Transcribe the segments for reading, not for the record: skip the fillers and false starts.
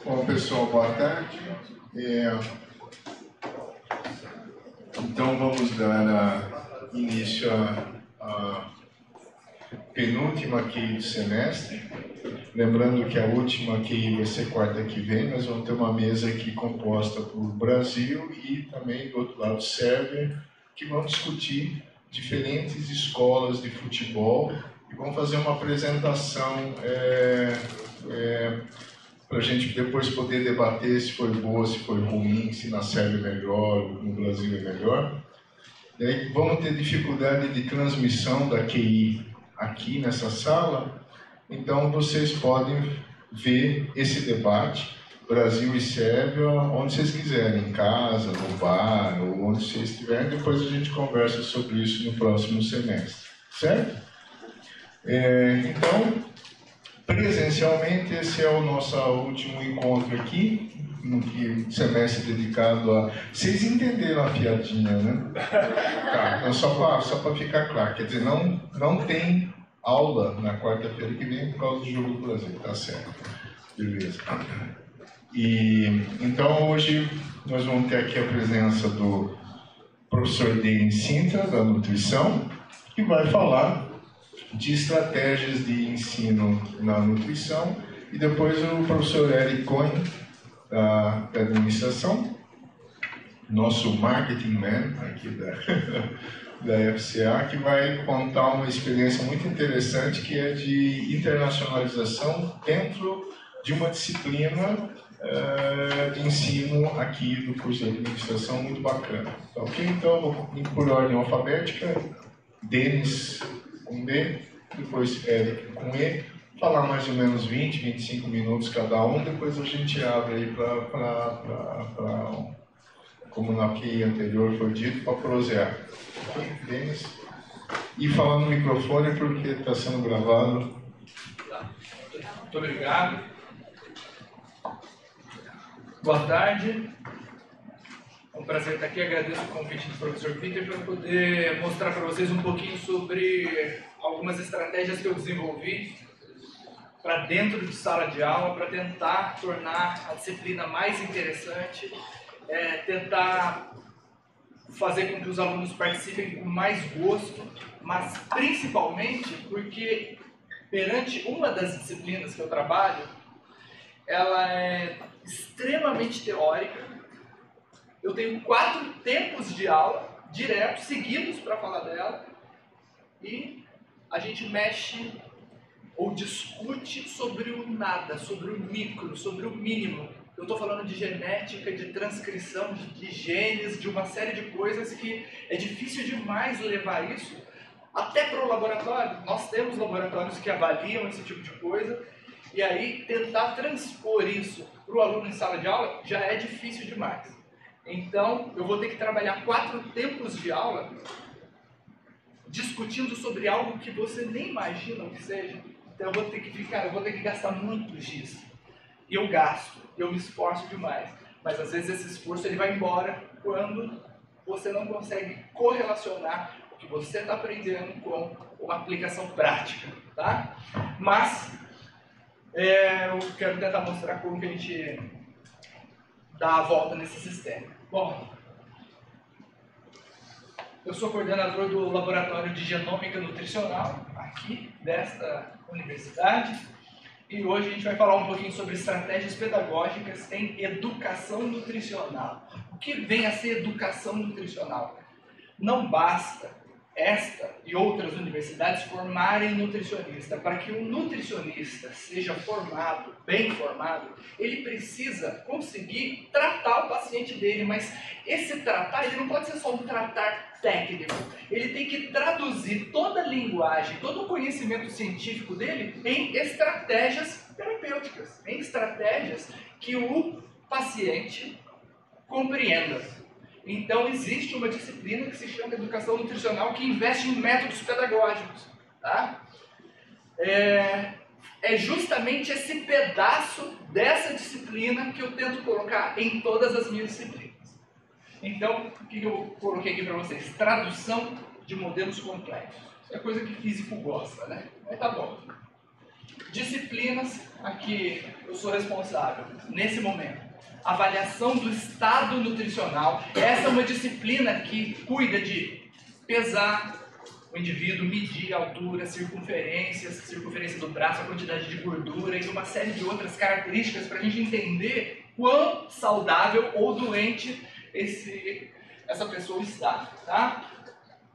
Bom, pessoal, boa tarde. Então, vamos dar início à penúltima QI do semestre. Lembrando que a última QI vai ser quarta que vem. Nós vamos ter uma mesa aqui composta por Brasil e também, do outro lado, Sérvia, que vão discutir diferentes escolas de futebol e vão fazer uma apresentação para a gente depois poder debater se foi boa, se foi ruim, se na Sérvia é melhor, no Brasil é melhor. E aí vamos ter dificuldade de transmissão da QI aqui nessa sala, então vocês podem ver esse debate, Brasil e Sérvia, onde vocês quiserem, em casa, no bar, ou onde vocês estiverem, depois a gente conversa sobre isso no próximo semestre, certo? Então, presencialmente, esse é o nosso último encontro aqui, no semestre dedicado a... Vocês entenderam a piadinha, né? Tá, então só para ficar claro, quer dizer, não tem aula na quarta-feira que vem por causa do Jogo do Brasil, tá certo? Beleza. Então, hoje nós vamos ter aqui a presença do professor Denis Sintra, da Nutrição, que vai falar de estratégias de ensino na nutrição, e depois o professor Eric Cohen, da Administração, nosso marketing man aqui da FCA, que vai contar uma experiência muito interessante que é de internacionalização dentro de uma disciplina de ensino aqui do curso de Administração, muito bacana. Tá, ok? Então, vou ir por ordem alfabética. Denis com D, depois Eric com E, falar mais ou menos 20, 25 minutos cada um, depois a gente abre aí para como na QI anterior foi dito, para prosear. Ok, Denis? E falar no microfone porque está sendo gravado. Muito obrigado. Boa tarde. É um prazer estar aqui. Agradeço o convite do professor Peter para poder mostrar para vocês um pouquinho sobre algumas estratégias que eu desenvolvi para dentro de sala de aula, para tentar tornar a disciplina mais interessante, tentar fazer com que os alunos participem com mais gosto, mas principalmente porque perante uma das disciplinas que eu trabalho, ela é extremamente teórica. Eu tenho 4 tempos de aula direto, seguidos para falar dela, e a gente mexe ou discute sobre o nada, sobre o micro, sobre o mínimo. Eu estou falando de genética, de transcrição, de genes, de uma série de coisas que é difícil demais levar isso até para o laboratório. Nós temos laboratórios que avaliam esse tipo de coisa, e aí tentar transpor isso para o aluno em sala de aula já é difícil demais. Então, eu vou ter que trabalhar 4 tempos de aula discutindo sobre algo que você nem imagina o que seja. Então, eu vou ter que gastar muito giz. E eu gasto, eu me esforço demais. Mas, às vezes, esse esforço ele vai embora quando você não consegue correlacionar o que você está aprendendo com uma aplicação prática, tá? Mas, eu quero tentar mostrar como que a gente dá a volta nesse sistema. Bom, eu sou coordenador do Laboratório de Genômica Nutricional, aqui desta universidade, e hoje a gente vai falar um pouquinho sobre estratégias pedagógicas em educação nutricional. O que vem a ser educação nutricional? Não basta esta e outras universidades formarem nutricionista. Para que um nutricionista seja formado, bem formado, ele precisa conseguir tratar o paciente dele, mas esse tratar, ele não pode ser só um tratar técnico. Ele tem que traduzir toda a linguagem, todo o conhecimento científico dele em estratégias terapêuticas, em estratégias que o paciente compreenda. Então, existe uma disciplina que se chama Educação Nutricional que investe em métodos pedagógicos. Tá? É justamente esse pedaço dessa disciplina que eu tento colocar em todas as minhas disciplinas. Então, o que eu coloquei aqui para vocês? Tradução de modelos complexos. É coisa que físico gosta, né? Mas tá bom. disciplinas a que eu sou responsável nesse momento. Avaliação do estado nutricional. Essa é uma disciplina que cuida de pesar o indivíduo, medir a altura, circunferência do braço, a quantidade de gordura e uma série de outras características para a gente entender quão saudável ou doente essa pessoa está, tá?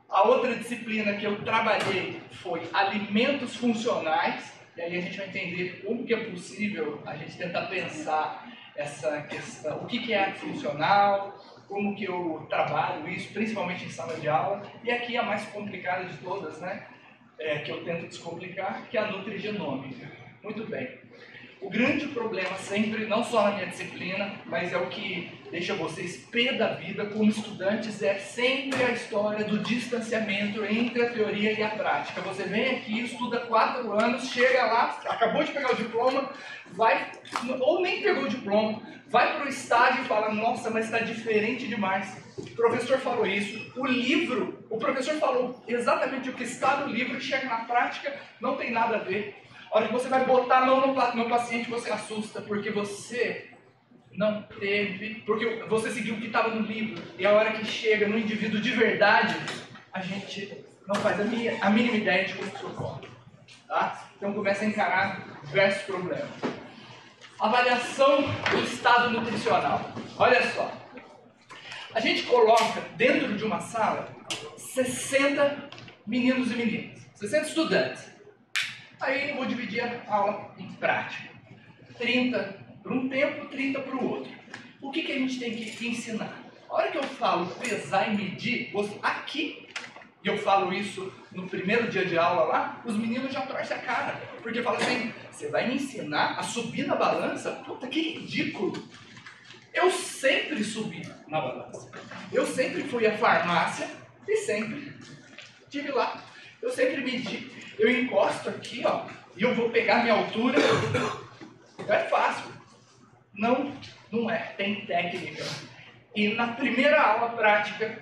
A outra disciplina que eu trabalhei foi alimentos funcionais, e aí a gente vai entender como que é possível a gente tentar pensar essa questão, o que é funcional, como que eu trabalho isso, principalmente em sala de aula, e aqui a mais complicada de todas, né, que eu tento descomplicar, que é a nutrigenômica. Muito bem. O grande problema sempre, não só na minha disciplina, mas é o que deixa vocês pé da vida como estudantes, é sempre a história do distanciamento entre a teoria e a prática. Você vem aqui, estuda 4 anos, chega lá, acabou de pegar o diploma, vai, ou nem pegou o diploma, vai para o estágio e fala, nossa, mas está diferente demais. O professor falou isso, o professor falou exatamente o que está no livro, chega na prática, não tem nada a ver. A hora que você vai botar a mão no paciente, você assusta, porque você não teve, porque você seguiu o que estava no livro. E a hora que chega no indivíduo de verdade, a gente não faz a mínima ideia de como isso ocorre. Tá? Então começa a encarar diversos problemas. Avaliação do estado nutricional. Olha só. A gente coloca dentro de uma sala 60 meninos e meninas, 60 estudantes. Aí eu vou dividir a aula em prática. 30 para um tempo, 30 para o outro. O que a gente tem que ensinar? A hora que eu falo pesar e medir, aqui, e eu falo isso no primeiro dia de aula lá, os meninos já torcem a cara. Porque falam assim, você vai me ensinar a subir na balança? Puta, que ridículo! Eu sempre subi na balança. Eu sempre fui à farmácia e sempre estive lá. Eu sempre medi. Eu encosto aqui, ó, e eu vou pegar minha altura. É fácil. Não, não é. Tem técnica. E na primeira aula prática,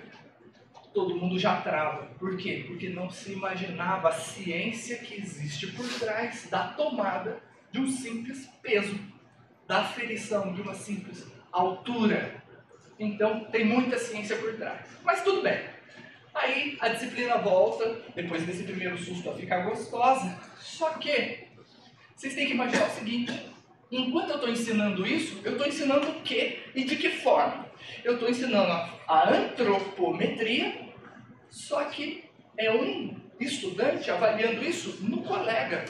todo mundo já trava. Por quê? Porque não se imaginava a ciência que existe por trás da tomada de um simples peso, da aferição de uma simples altura. Então, tem muita ciência por trás. Mas tudo bem. Aí a disciplina volta, depois desse primeiro susto a ficar gostosa. Só que vocês têm que imaginar o seguinte: enquanto eu estou ensinando isso, eu estou ensinando o quê e de que forma? Eu estou ensinando a antropometria, só que é um estudante avaliando isso no colega.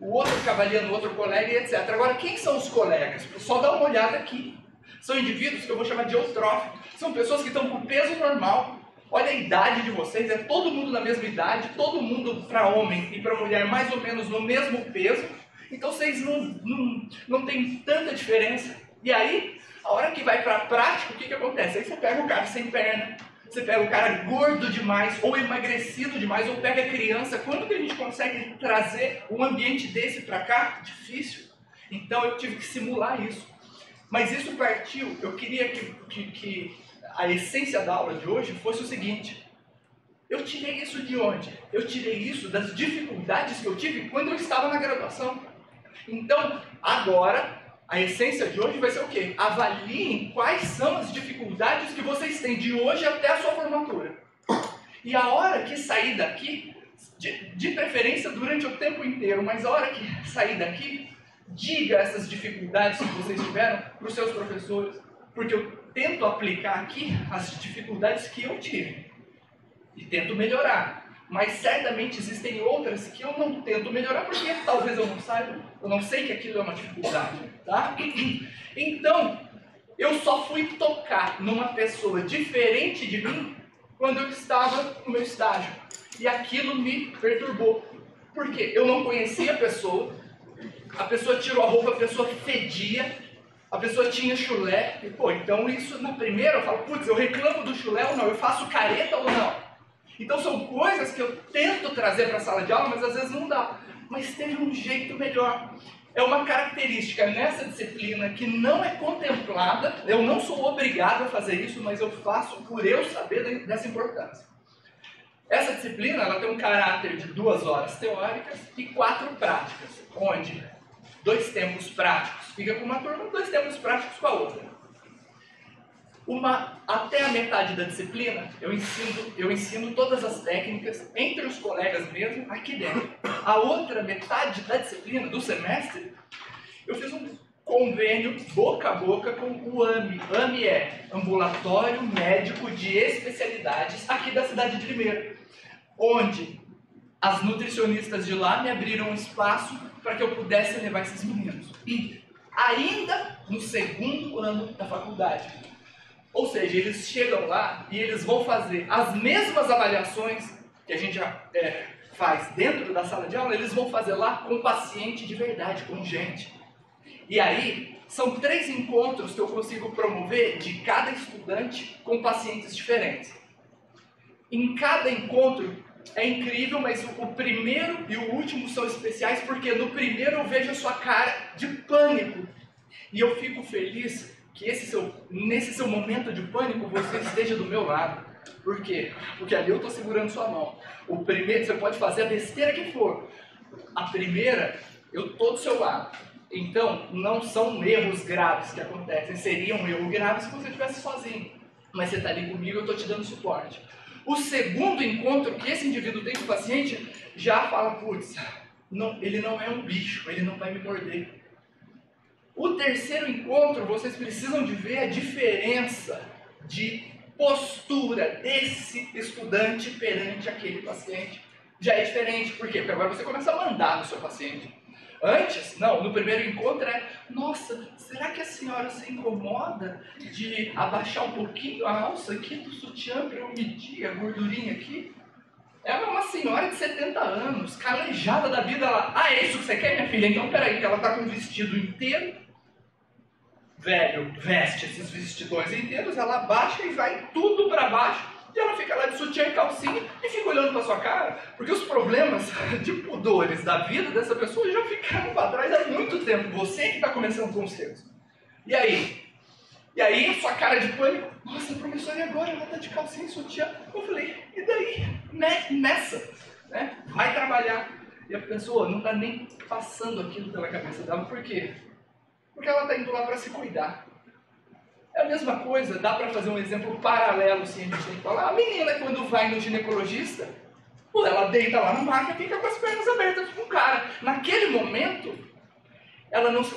O outro fica avaliando o outro colega e etc. Agora, quem são os colegas? Só dá uma olhada aqui. São indivíduos que eu vou chamar de eutróficos. São pessoas que estão com peso normal. Olha a idade de vocês, é todo mundo na mesma idade, todo mundo para homem e para mulher mais ou menos no mesmo peso. Então vocês não tem tanta diferença. E aí, a hora que vai para a prática, o que acontece? Aí você pega o cara sem perna, você pega o cara gordo demais, ou emagrecido demais, ou pega a criança. Quando que a gente consegue trazer um ambiente desse para cá? Difícil. Então eu tive que simular isso. Mas isso partiu, eu queria que a essência da aula de hoje fosse o seguinte: eu tirei isso de onde? Eu tirei isso das dificuldades que eu tive quando eu estava na graduação. Então, agora, a essência de hoje vai ser o quê? Avaliem quais são as dificuldades que vocês têm de hoje até a sua formatura. E a hora que sair daqui, de preferência durante o tempo inteiro, mas a hora que sair daqui, diga essas dificuldades que vocês tiveram para os seus professores, porque eu tento aplicar aqui as dificuldades que eu tive e tento melhorar. Mas certamente existem outras que eu não tento melhorar porque talvez eu não saiba, eu não sei que aquilo é uma dificuldade, tá? Então, eu só fui tocar numa pessoa diferente de mim quando eu estava no meu estágio. E aquilo me perturbou. Por quê? Eu não conhecia a pessoa tirou a roupa, a pessoa fedia, a pessoa tinha chulé, e pô, então isso na primeira eu falo, putz, eu reclamo do chulé ou não, eu faço careta ou não. Então são coisas que eu tento trazer para a sala de aula, mas às vezes não dá. Mas teve um jeito melhor. É uma característica nessa disciplina que não é contemplada, eu não sou obrigado a fazer isso, mas eu faço por eu saber dessa importância. Essa disciplina ela tem um caráter de 2 horas teóricas e 4 práticas, onde 2 tempos práticos fica com uma turma, 2 tempos práticos com a outra. Até a metade da disciplina, eu ensino todas as técnicas entre os colegas mesmo, aqui dentro. A outra metade da disciplina, do semestre, eu fiz um convênio boca a boca com o AME. AME é Ambulatório Médico de Especialidades, aqui da cidade de Limeira, onde as nutricionistas de lá me abriram um espaço para que eu pudesse levar esses meninos. E ainda no 2º ano da faculdade. Ou seja, eles chegam lá e eles vão fazer as mesmas avaliações que a gente já faz dentro da sala de aula, eles vão fazer lá com paciente de verdade, com gente. E aí, são 3 encontros que eu consigo promover de cada estudante com pacientes diferentes. Em cada encontro, é incrível, mas o primeiro e o último são especiais, porque no primeiro eu vejo a sua cara de pânico. E eu fico feliz que nesse seu momento de pânico você esteja do meu lado. Por quê? Porque ali eu estou segurando sua mão. O primeiro, você pode fazer a besteira que for. A primeira, eu estou do seu lado. Então, não são erros graves que acontecem. Seriam erros graves se você estivesse sozinho. Mas você está ali comigo, eu estou te dando suporte. O segundo encontro que esse indivíduo tem com o paciente, já fala, putz, ele não é um bicho, ele não vai me morder. O terceiro encontro, vocês precisam de ver a diferença de postura desse estudante perante aquele paciente. Já é diferente, por quê? Porque agora você começa a mandar no seu paciente. Antes, não, no primeiro encontro nossa, será que a senhora se incomoda de abaixar um pouquinho a alça aqui do sutiã para eu medir a gordurinha aqui? Ela é uma senhora de 70 anos, calejada da vida. Ela, é isso que você quer, minha filha? Então peraí, que ela está com um vestido inteiro, velho, veste esses vestidões inteiros, ela abaixa e vai tudo para baixo. E ela fica lá de sutiã e calcinha e fica olhando para sua cara, porque os problemas de pudores da vida dessa pessoa já ficaram para trás há muito tempo. Você que está começando com os seus. E aí, sua cara de pânico, nossa, professora, e agora? Ela está de calcinha e sutiã. Eu falei, e daí? Nessa, né? Vai trabalhar. E a pessoa não está nem passando aquilo pela cabeça dela. Por quê? Porque ela está indo lá para se cuidar. É a mesma coisa, dá para fazer um exemplo paralelo, sim, a gente tem que falar. A menina, quando vai no ginecologista, ela deita lá na maca e fica com as pernas abertas com o cara. Naquele momento,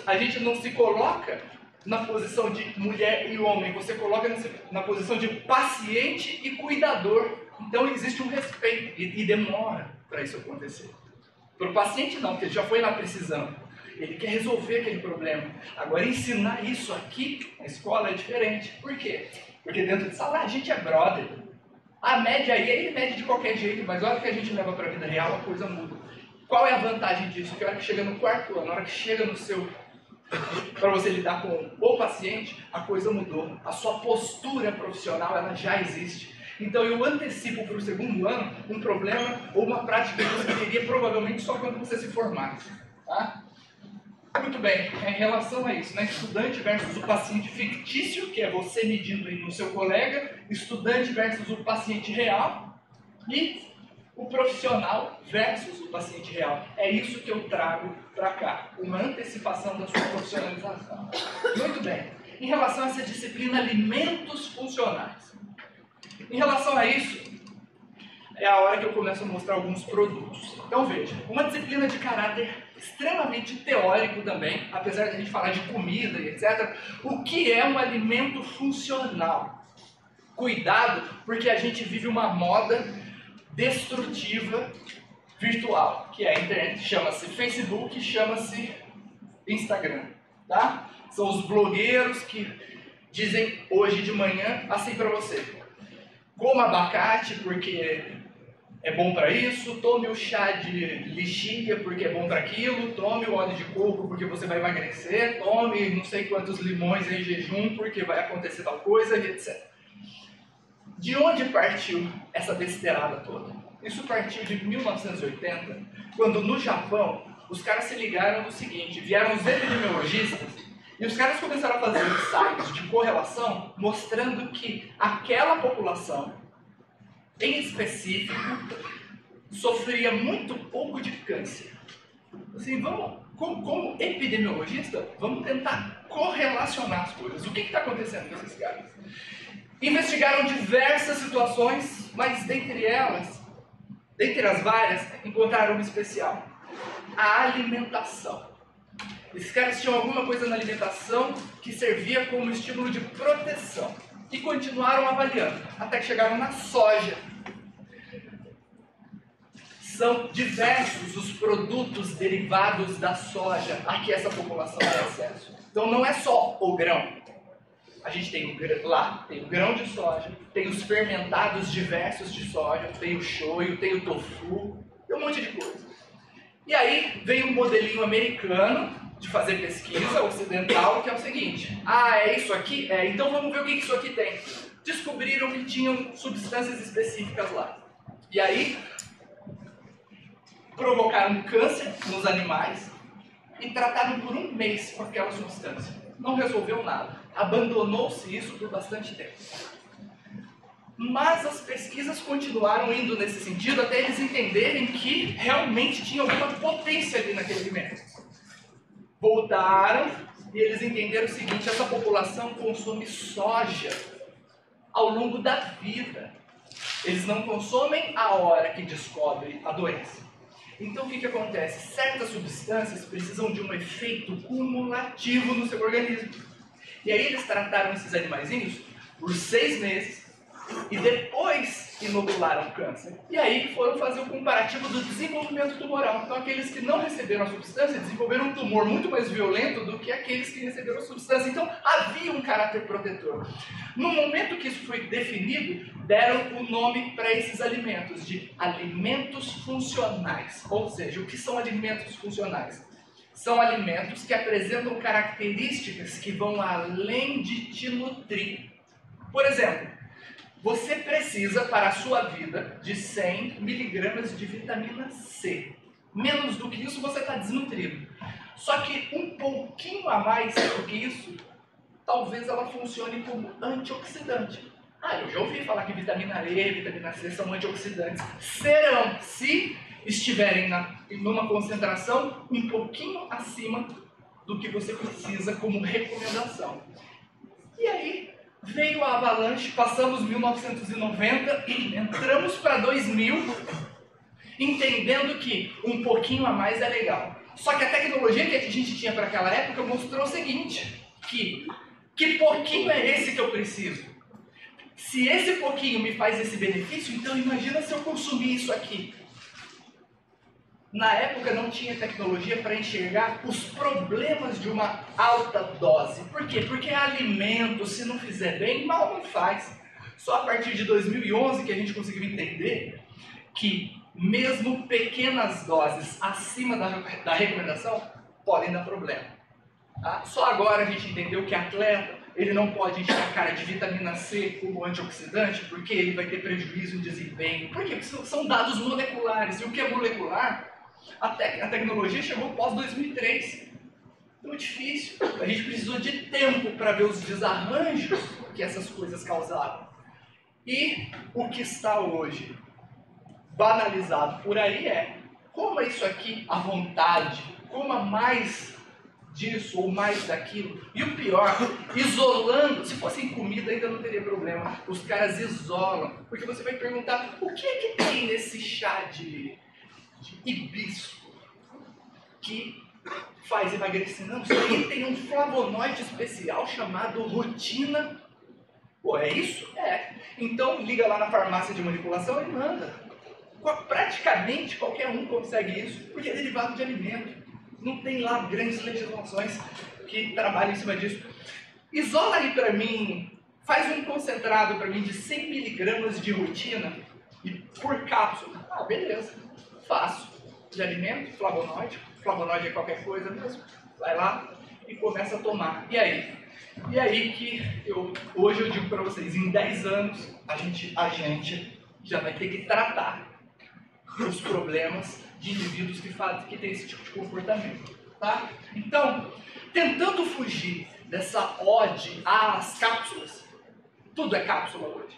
a gente não se coloca na posição de mulher e homem, você coloca na posição de paciente e cuidador. Então existe um respeito e demora para isso acontecer. Para o paciente não, porque ele já foi lá precisando. Ele quer resolver aquele problema. Agora, ensinar isso aqui na escola é diferente. Por quê? Porque dentro de sala a gente é brother. A média aí, ele mede de qualquer jeito, mas a hora que a gente leva para a vida real, a coisa muda. Qual é a vantagem disso? Que a hora que chega no 4º ano, na hora que chega no seu... para você lidar com o paciente, a coisa mudou. A sua postura profissional, ela já existe. Então eu antecipo para o 2º ano um problema ou uma prática que você teria provavelmente só quando você se formasse. Tá? Muito bem, em relação a isso, né? Estudante versus o paciente fictício, que é você medindo aí no seu colega, estudante versus o paciente real, e o profissional versus o paciente real. É isso que eu trago para cá, uma antecipação da sua profissionalização. Muito bem, em relação a essa disciplina alimentos funcionais. Em relação a isso, é a hora que eu começo a mostrar alguns produtos. Então veja, uma disciplina de caráter extremamente teórico também, apesar de a gente falar de comida e etc. O que é um alimento funcional? Cuidado, porque a gente vive uma moda destrutiva virtual, que é a internet, chama-se Facebook, chama-se Instagram, tá? São os blogueiros que dizem hoje de manhã assim para você: coma abacate porque é bom para isso, tome o chá de lixia porque é bom para aquilo, tome o óleo de coco porque você vai emagrecer, tome não sei quantos limões em jejum porque vai acontecer tal coisa e etc. De onde partiu essa besteirada toda? Isso partiu de 1980, quando no Japão os caras se ligaram no seguinte: vieram os epidemiologistas e os caras começaram a fazer ensaios de correlação mostrando que aquela população em específico, sofria muito pouco de câncer. Assim, como epidemiologista, vamos tentar correlacionar as coisas. O que está acontecendo com esses caras? Investigaram diversas situações, mas dentre as várias, encontraram uma especial: a alimentação. Esses caras tinham alguma coisa na alimentação que servia como estímulo de proteção. E continuaram avaliando, até que chegaram na soja. São diversos os produtos derivados da soja a que essa população tem acesso. Então não é só o grão. A gente tem tem o grão de soja, tem os fermentados diversos de soja, tem o shoyu, tem o tofu, tem um monte de coisa. E aí veio um modelinho americano de fazer pesquisa ocidental, que é o seguinte: é isso aqui? Então vamos ver o que isso aqui tem. Descobriram que tinham substâncias específicas lá. E aí provocaram câncer nos animais e trataram por um mês com aquela substância. Não resolveu nada. Abandonou-se isso por bastante tempo. Mas as pesquisas continuaram indo nesse sentido até eles entenderem que realmente tinha alguma potência ali naquele alimento. Voltaram e eles entenderam o seguinte: essa população consome soja ao longo da vida. Eles não consomem a hora que descobrem a doença. Então o que acontece? Certas substâncias precisam de um efeito cumulativo no seu organismo. E aí eles trataram esses animaizinhos por 6 meses e depois inocularam o câncer. E aí foram fazer o comparativo do desenvolvimento tumoral. Então aqueles que não receberam a substância desenvolveram um tumor muito mais violento do que aqueles que receberam a substância. Então havia um caráter protetor. No momento que isso foi definido, deram o nome para esses alimentos de alimentos funcionais. Ou seja, o que são alimentos funcionais? São alimentos que apresentam características que vão além de te nutrir. Por exemplo, você precisa para a sua vida de 100 miligramas de vitamina C. Menos do que isso você está desnutrido. Só que um pouquinho a mais do que isso, talvez ela funcione como antioxidante. Eu já ouvi falar que vitamina E e vitamina C são antioxidantes. Serão, se estiverem numa concentração um pouquinho acima do que você precisa como recomendação. E aí veio a avalanche, passamos 1990, entramos para 2000, entendendo que um pouquinho a mais é legal. Só que a tecnologia que a gente tinha para aquela época mostrou o seguinte: que pouquinho é esse que eu preciso? Se esse pouquinho me faz esse benefício, então imagina se eu consumir isso aqui. Na época não tinha tecnologia para enxergar os problemas de uma alta dose. Por quê? Porque alimento, se não fizer bem, mal não faz. Só a partir de 2011 que a gente conseguiu entender que mesmo pequenas doses acima da recomendação podem dar problema. Tá? Só agora a gente entendeu que atleta ele não pode encher a cara de vitamina C como antioxidante porque ele vai ter prejuízo em desempenho. Por quê? Porque são dados moleculares. E o que é molecular? A tecnologia chegou pós-2003. Então é difícil. A gente precisou de tempo para ver os desarranjos que essas coisas causaram. E o que está hoje banalizado por aí coma isso aqui à vontade, coma mais disso ou mais daquilo. E o pior, isolando. Se fosse em comida ainda não teria problema. Os caras isolam. Porque você vai perguntar: o que é que tem nesse chá de hibisco que faz emagrecer? Não, isso aí tem um flavonoide especial chamado rutina. Pô, é isso? É. Então liga lá na farmácia de manipulação e manda. Praticamente qualquer um consegue isso, porque é derivado de alimento. Não tem lá grandes legislações que trabalham em cima disso. Isola aí para mim, faz um concentrado para mim de 100 miligramas de rutina e por cápsula. Beleza. Faço. De alimento, flavonoide. Flavonoide é qualquer coisa mesmo. Vai lá e começa a tomar. E aí? E aí que hoje eu digo para vocês, em 10 anos, a gente já vai ter que tratar os problemas de indivíduos que têm esse tipo de comportamento. Tá? Então, tentando fugir dessa ode às cápsulas, tudo é cápsula hoje.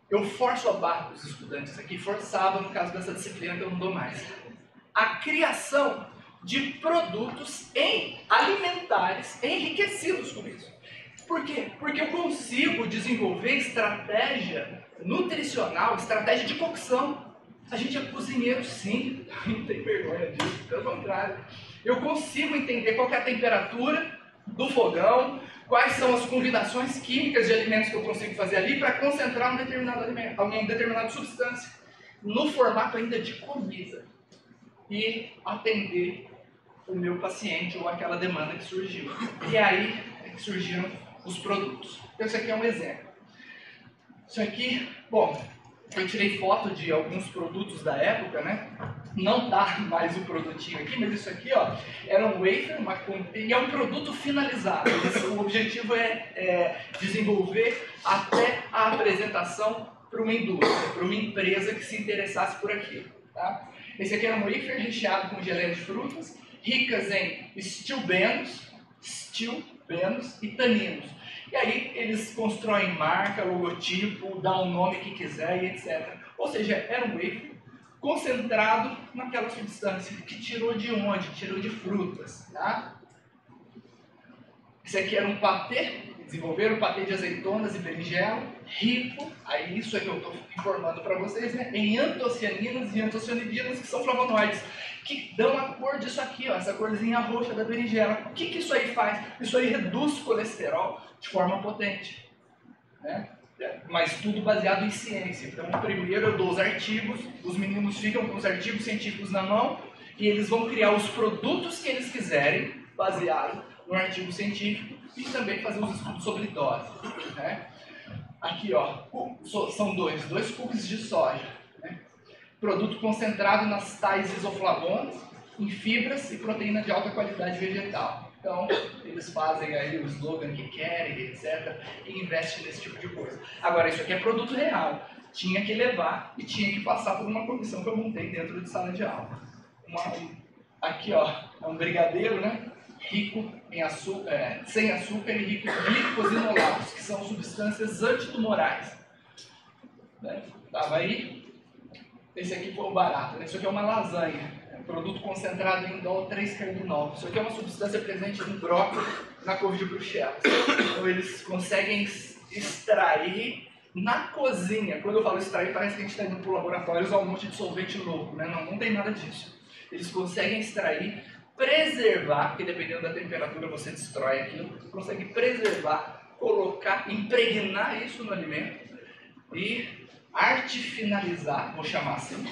eu forço a barra dos estudantes aqui, forçava no caso dessa disciplina que eu não dou mais. A criação de produtos alimentares enriquecidos com isso. Por quê? Porque eu consigo desenvolver estratégia nutricional, estratégia de cocção. A gente é cozinheiro sim, não tem vergonha disso, pelo contrário. Eu consigo entender qual que é a temperatura do fogão, quais são as combinações químicas de alimentos que eu consigo fazer ali para concentrar um determinado alimento, uma determinada substância, no formato ainda de comida. E atender o meu paciente ou aquela demanda que surgiu. E aí é que surgiram os produtos. Então, isso aqui é um exemplo. Isso aqui, bom, eu tirei foto de alguns produtos da época, né? Não tá mais o produtinho aqui, mas isso aqui, ó, era um wafer, e é um produto finalizado. O objetivo é desenvolver até a apresentação para uma indústria, para uma empresa que se interessasse por aquilo, tá? Esse aqui era um wafer recheado com geleia de frutas, ricas em stilbenos e taninos. E aí eles constroem marca, logotipo, dão o nome que quiser e etc. Ou seja, era um wafer concentrado naquela substância que tirou de onde? Tirou de frutas, tá? Esse aqui era um patê, desenvolveram um patê de azeitonas e berinjela, rico, aí isso é que eu estou informando para vocês, né, em antocianinas e antocianidinas, que são flavonoides, que dão a cor disso aqui, ó, essa corzinha roxa da berinjela. O que isso aí faz? Isso aí reduz colesterol de forma potente, né? Mas tudo baseado em ciência. Então, primeiro eu dou os artigos, os meninos ficam com os artigos científicos na mão e eles vão criar os produtos que eles quiserem, baseado no artigo científico, e também fazer os estudos sobre dose, né? Aqui, ó, são dois cookies de soja, né? Produto concentrado nas tais isoflavonas, em fibras e proteína de alta qualidade vegetal. Então, eles fazem aí o slogan que querem, etc., e investem nesse tipo de coisa. Agora, isso aqui é produto real. Tinha que levar e tinha que passar por uma comissão que eu montei dentro de sala de aula. Aqui, ó, é um brigadeiro, né? Rico em açúcar, sem açúcar e rico em glicosinolatos, que são substâncias antitumorais. Né? Tava aí. Esse aqui foi o barato, né? Isso aqui é uma lasanha. Produto concentrado em indol 3-carbinol. Isso aqui é uma substância presente no brócolis, na couve de Bruxelas. Então eles conseguem extrair na cozinha. Quando eu falo extrair, parece que a gente está indo para o laboratório usar um monte de solvente louco, né? Não tem nada disso. Eles conseguem extrair, preservar, porque dependendo da temperatura você destrói aquilo, você consegue preservar, colocar, impregnar isso no alimento e artifinalizar, vou chamar assim,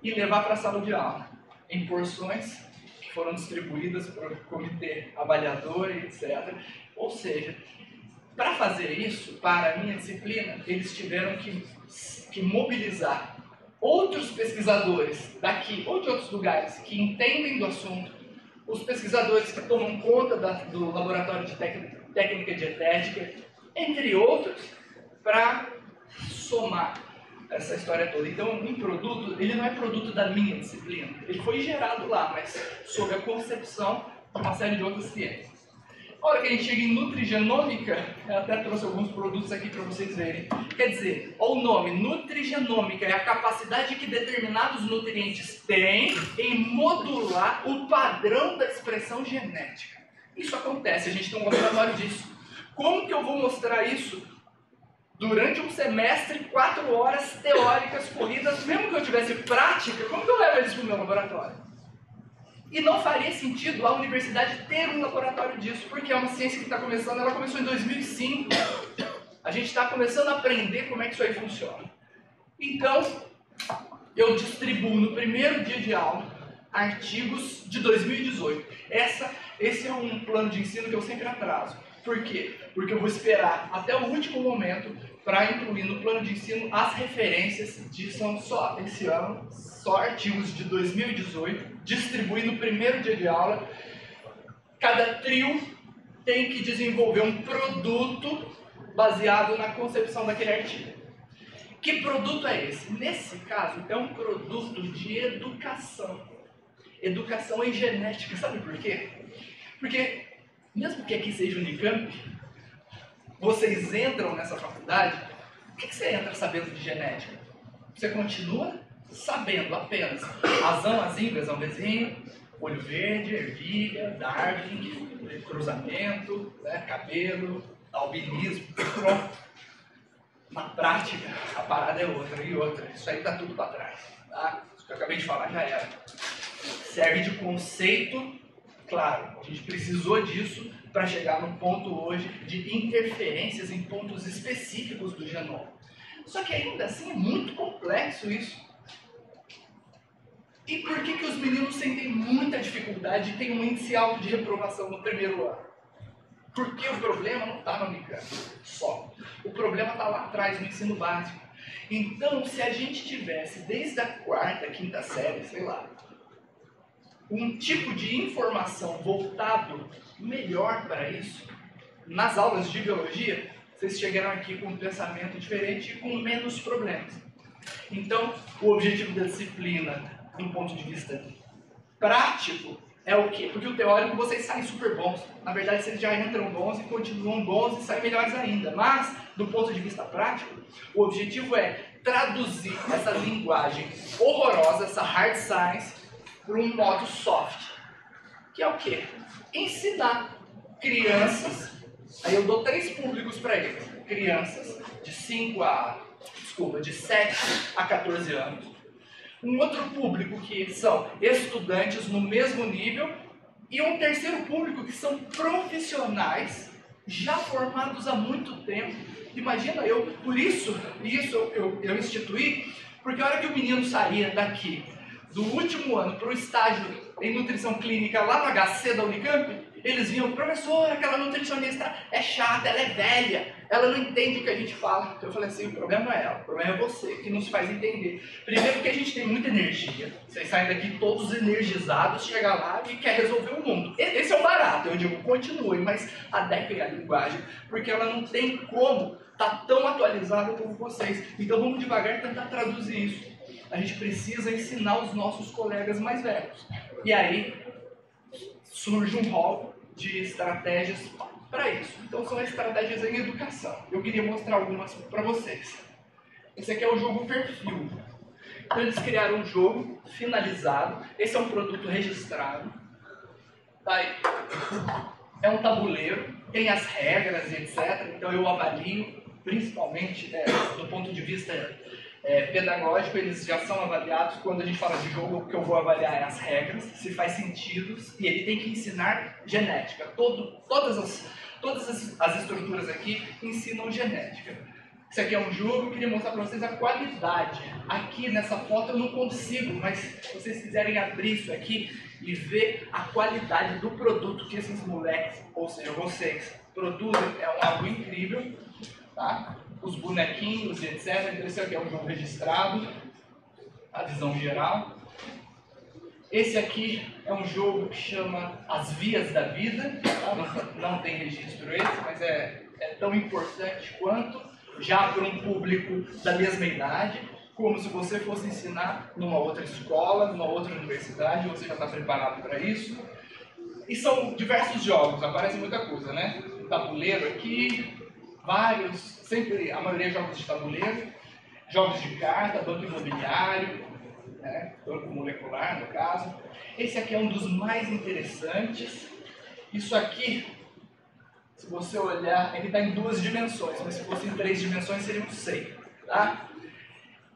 e levar para a sala de aula, em porções que foram distribuídas para o comitê avaliador, etc. Ou seja, para fazer isso, para a minha disciplina, eles tiveram que mobilizar outros pesquisadores daqui ou de outros lugares que entendem do assunto, os pesquisadores que tomam conta do laboratório de técnica dietética, entre outros, para somar essa história toda. Então, um produto, ele não é produto da minha disciplina, ele foi gerado lá, mas sob a concepção de uma série de outras ciências. A hora que a gente chega em nutrigenômica, eu até trouxe alguns produtos aqui para vocês verem. Quer dizer, olha o nome, nutrigenômica é a capacidade que determinados nutrientes têm em modular o padrão da expressão genética. Isso acontece, a gente tem um laboratório disso. Como que eu vou mostrar isso? Durante um semestre, 4 horas teóricas corridas, mesmo que eu tivesse prática, como que eu levo isso para o meu laboratório? E não faria sentido a universidade ter um laboratório disso, porque é uma ciência que está começando, ela começou em 2005. A gente está começando a aprender como é que isso aí funciona. Então, eu distribuo no primeiro dia de aula artigos de 2018. Esse é um plano de ensino que eu sempre atraso. Por quê? Porque eu vou esperar até o último momento para incluir no plano de ensino as referências são só esse ano, só artigos de 2018, distribuir no primeiro dia de aula. Cada trio tem que desenvolver um produto baseado na concepção daquele artigo. Que produto é esse? Nesse caso, é um produto de educação. Educação em genética. Sabe por quê? Porque, mesmo que aqui seja Unicamp, vocês entram nessa faculdade O que você entra sabendo de genética? Você continua sabendo apenas azão, azinho, bezão, bezinho, olho verde, ervilha, Darwin, cruzamento, né, cabelo, albinismo, pronto. Na prática, a parada é outra e outra. Isso aí tá tudo para trás. Tá? Isso que eu acabei de falar já era. Serve de conceito, claro, a gente precisou disso para chegar no ponto hoje de interferências em pontos específicos do genoma. Só que ainda assim é muito complexo isso. E por que os meninos sentem muita dificuldade e têm um índice alto de reprovação no primeiro ano? Porque o problema não está no Unicamp só. O problema está lá atrás, no ensino básico. Então, se a gente tivesse, desde a quarta, quinta série, sei lá, um tipo de informação voltado melhor para isso, nas aulas de biologia, vocês chegaram aqui com um pensamento diferente e com menos problemas. Então, o objetivo da disciplina, do ponto de vista prático, é o quê? Porque o teórico vocês saem super bons. Na verdade, vocês já entram bons e continuam bons e saem melhores ainda. Mas, do ponto de vista prático, o objetivo é traduzir essa linguagem horrorosa, essa hard science, para um modo soft. Que é o quê? Ensinar crianças, aí eu dou 3 públicos para eles. Crianças de 7 a 14 anos. Um outro público que são estudantes no mesmo nível e um terceiro público que são profissionais já formados há muito tempo. Imagina, por isso eu instituí, porque a hora que o menino saía daqui do último ano para o estágio em nutrição clínica lá no HC da Unicamp, eles viam, professor, aquela nutricionista é chata, ela é velha, ela não entende o que a gente fala. Eu falei assim, o problema não é ela, o problema é você, que não se faz entender. Primeiro porque a gente tem muita energia, vocês saem daqui todos energizados, chega lá e quer resolver o mundo. Esse é o barato, eu digo, continue, mas adequem a linguagem, porque ela não tem como estar tão atualizada como vocês. Então vamos devagar tentar traduzir isso. A gente precisa ensinar os nossos colegas mais velhos. E aí surge um rol de estratégias para isso. Então são estratégias em educação. Eu queria mostrar algumas para vocês. Esse aqui é o jogo Perfil. Então eles criaram um jogo finalizado. Esse é um produto registrado. Tá aí. É um tabuleiro, tem as regras e etc. Então eu avalio, principalmente do ponto de vista pedagógico, eles já são avaliados. Quando a gente fala de jogo, o que eu vou avaliar é as regras, se faz sentido, e ele tem que ensinar genética. Todas as estruturas aqui ensinam genética. Isso aqui é um jogo, eu queria mostrar para vocês a qualidade. Aqui nessa foto eu não consigo, mas se vocês quiserem abrir isso aqui e ver a qualidade do produto que esses moleques, ou seja, vocês, produzem, é algo incrível, tá? Os bonequinhos e etc. Esse aqui é um jogo registrado, a visão geral. Esse aqui é um jogo que chama As Vias da Vida, tá? Não tem registro esse, mas é tão importante quanto, já para um público da mesma idade, como se você fosse ensinar numa outra escola, numa outra universidade, você já está preparado para isso. E são diversos jogos, aparece muita coisa, né? Um tabuleiro aqui, vários, sempre, a maioria é jogos de tabuleiro, jogos de carta, banco imobiliário, né? Banco molecular no caso. Esse aqui é um dos mais interessantes. Isso aqui, se você olhar, ele está em 2 dimensões, mas se fosse em 3 dimensões seria um seio, tá?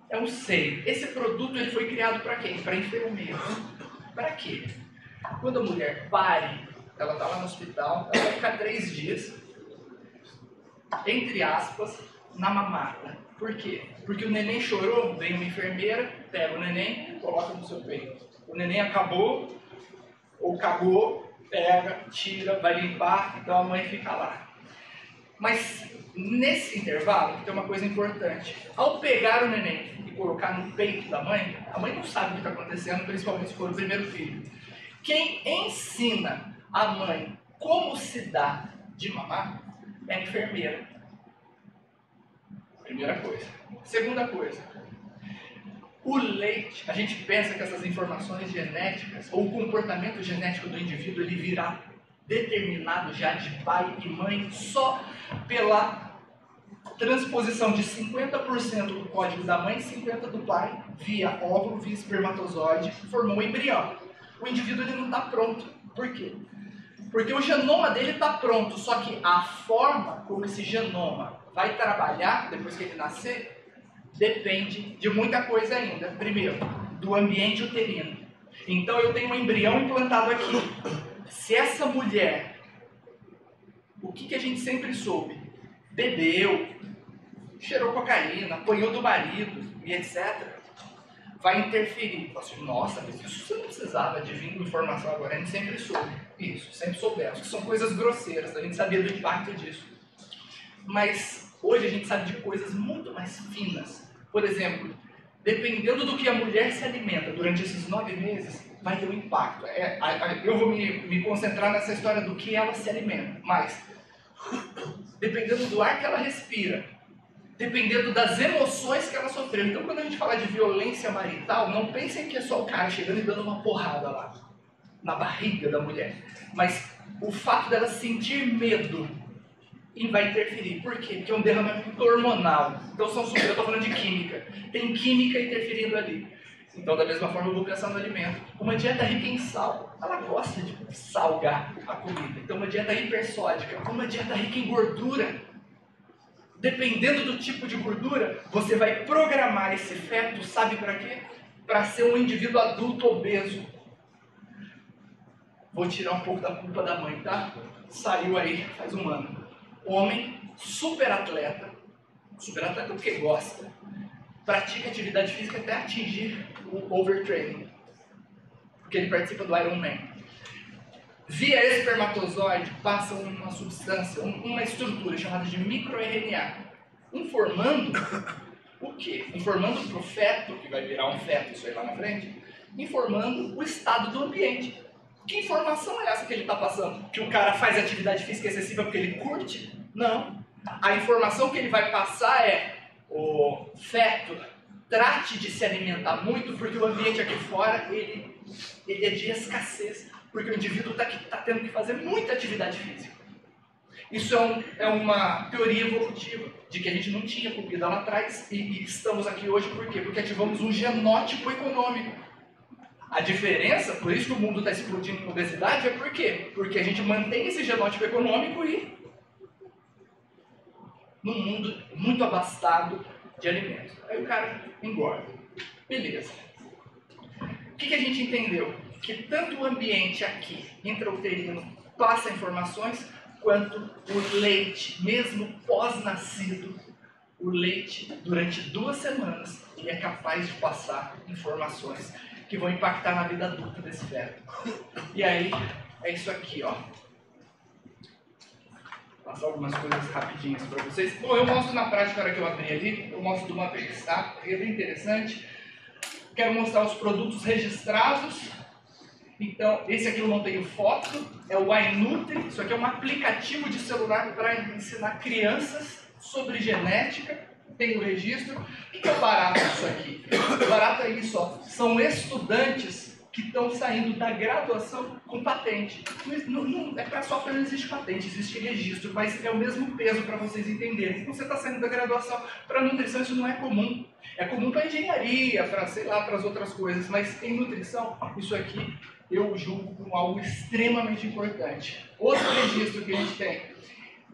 É um seio. Esse produto ele foi criado para quem? Para enfermeiro. Para quê? Quando a mulher pare, ela está lá no hospital, ela vai ficar 3 dias, entre aspas, na mamata. Por quê? Porque o neném chorou, vem uma enfermeira, pega o neném e coloca no seu peito. O neném acabou, ou cagou, pega, tira, vai limpar, então a mãe fica lá. Mas nesse intervalo tem uma coisa importante. Ao pegar o neném e colocar no peito da mãe, a mãe não sabe o que está acontecendo, principalmente se for o primeiro filho. Quem ensina a mãe como se dá de mamar é a enfermeira. Primeira coisa. Segunda coisa. O leite, a gente pensa que essas informações genéticas, ou o comportamento genético do indivíduo, ele virá determinado já de pai e mãe só pela transposição de 50% do código da mãe e 50% do pai, via óvulo, via espermatozoide, formou um embrião. O indivíduo ele não está pronto. Por quê? Porque o genoma dele está pronto, só que a forma como esse genoma vai trabalhar depois que ele nascer depende de muita coisa ainda. Primeiro, do ambiente uterino. Então eu tenho um embrião implantado aqui. Se essa mulher, o que a gente sempre soube? Bebeu, cheirou cocaína, apanhou do marido e etc., vai interferir. Assim, nossa, mas isso você não precisava de vir com informação agora, a gente sempre soube. Isso, sempre soubemos, que são coisas grosseiras, a gente sabia do impacto disso. Mas hoje a gente sabe de coisas muito mais finas. Por exemplo, dependendo do que a mulher se alimenta durante esses 9 meses, vai ter um impacto. Eu vou me concentrar nessa história do que ela se alimenta, mas dependendo do ar que ela respira, dependendo das emoções que ela sofreu. Então, quando a gente fala de violência marital, não pensem que é só o cara chegando e dando uma porrada lá, na barriga da mulher. Mas o fato dela sentir medo e vai interferir. Por quê? Porque é um derramamento hormonal. Então, eu estou falando de química. Tem química interferindo ali. Então, da mesma forma, eu vou pensar no alimento. Uma dieta rica em sal, ela gosta de salgar a comida. Então, uma dieta hipersódica, uma dieta rica em gordura. Dependendo do tipo de gordura, você vai programar esse feto, sabe para quê? Para ser um indivíduo adulto obeso. Vou tirar um pouco da culpa da mãe, tá? Saiu aí faz um ano. Homem, super atleta porque gosta, pratica atividade física até atingir o overtraining, porque ele participa do Ironman. Via espermatozoide passa uma substância, uma estrutura chamada de microRNA, informando o quê? Informando para o feto, que vai virar um feto isso aí lá na frente, informando o estado do ambiente. Que informação é essa que ele está passando? Que o cara faz atividade física excessiva porque ele curte? Não. A informação que ele vai passar é: o feto, trate de se alimentar muito, porque o ambiente aqui fora ele é de escassez. Porque o indivíduo está tendo que fazer muita atividade física. Isso é uma teoria evolutiva, de que a gente não tinha comida lá atrás e estamos aqui hoje por quê? Porque ativamos um genótipo econômico. A diferença, por isso que o mundo está explodindo em obesidade, é por quê? Porque a gente mantém esse genótipo econômico e num mundo muito abastado de alimentos. Aí o cara engorda. Beleza. O que a gente entendeu? Que tanto o ambiente aqui, intrauterino, passa informações, quanto o leite, mesmo pós-nascido, o leite, durante 2 semanas, ele é capaz de passar informações que vão impactar na vida adulta desse feto. E aí, é isso aqui, ó. Vou passar algumas coisas rapidinhas para vocês. Bom, eu mostro na prática, na hora que eu abri ali, eu mostro de uma vez, tá? É bem interessante. Quero mostrar os produtos registrados. Então, esse aqui eu não tenho foto, é o iNutri. Isso aqui é um aplicativo de celular para ensinar crianças sobre genética. Tem o registro. O que é o barato disso aqui? O barato é isso, ó. São estudantes que estão saindo da graduação com patente. Não, para software não existe patente, existe registro, mas é o mesmo peso para vocês entenderem. Então, você está saindo da graduação para nutrição, isso não é comum. É comum para engenharia, para, sei lá, para as outras coisas, mas em nutrição, isso aqui eu julgo como algo extremamente importante. Outro registro que a gente tem,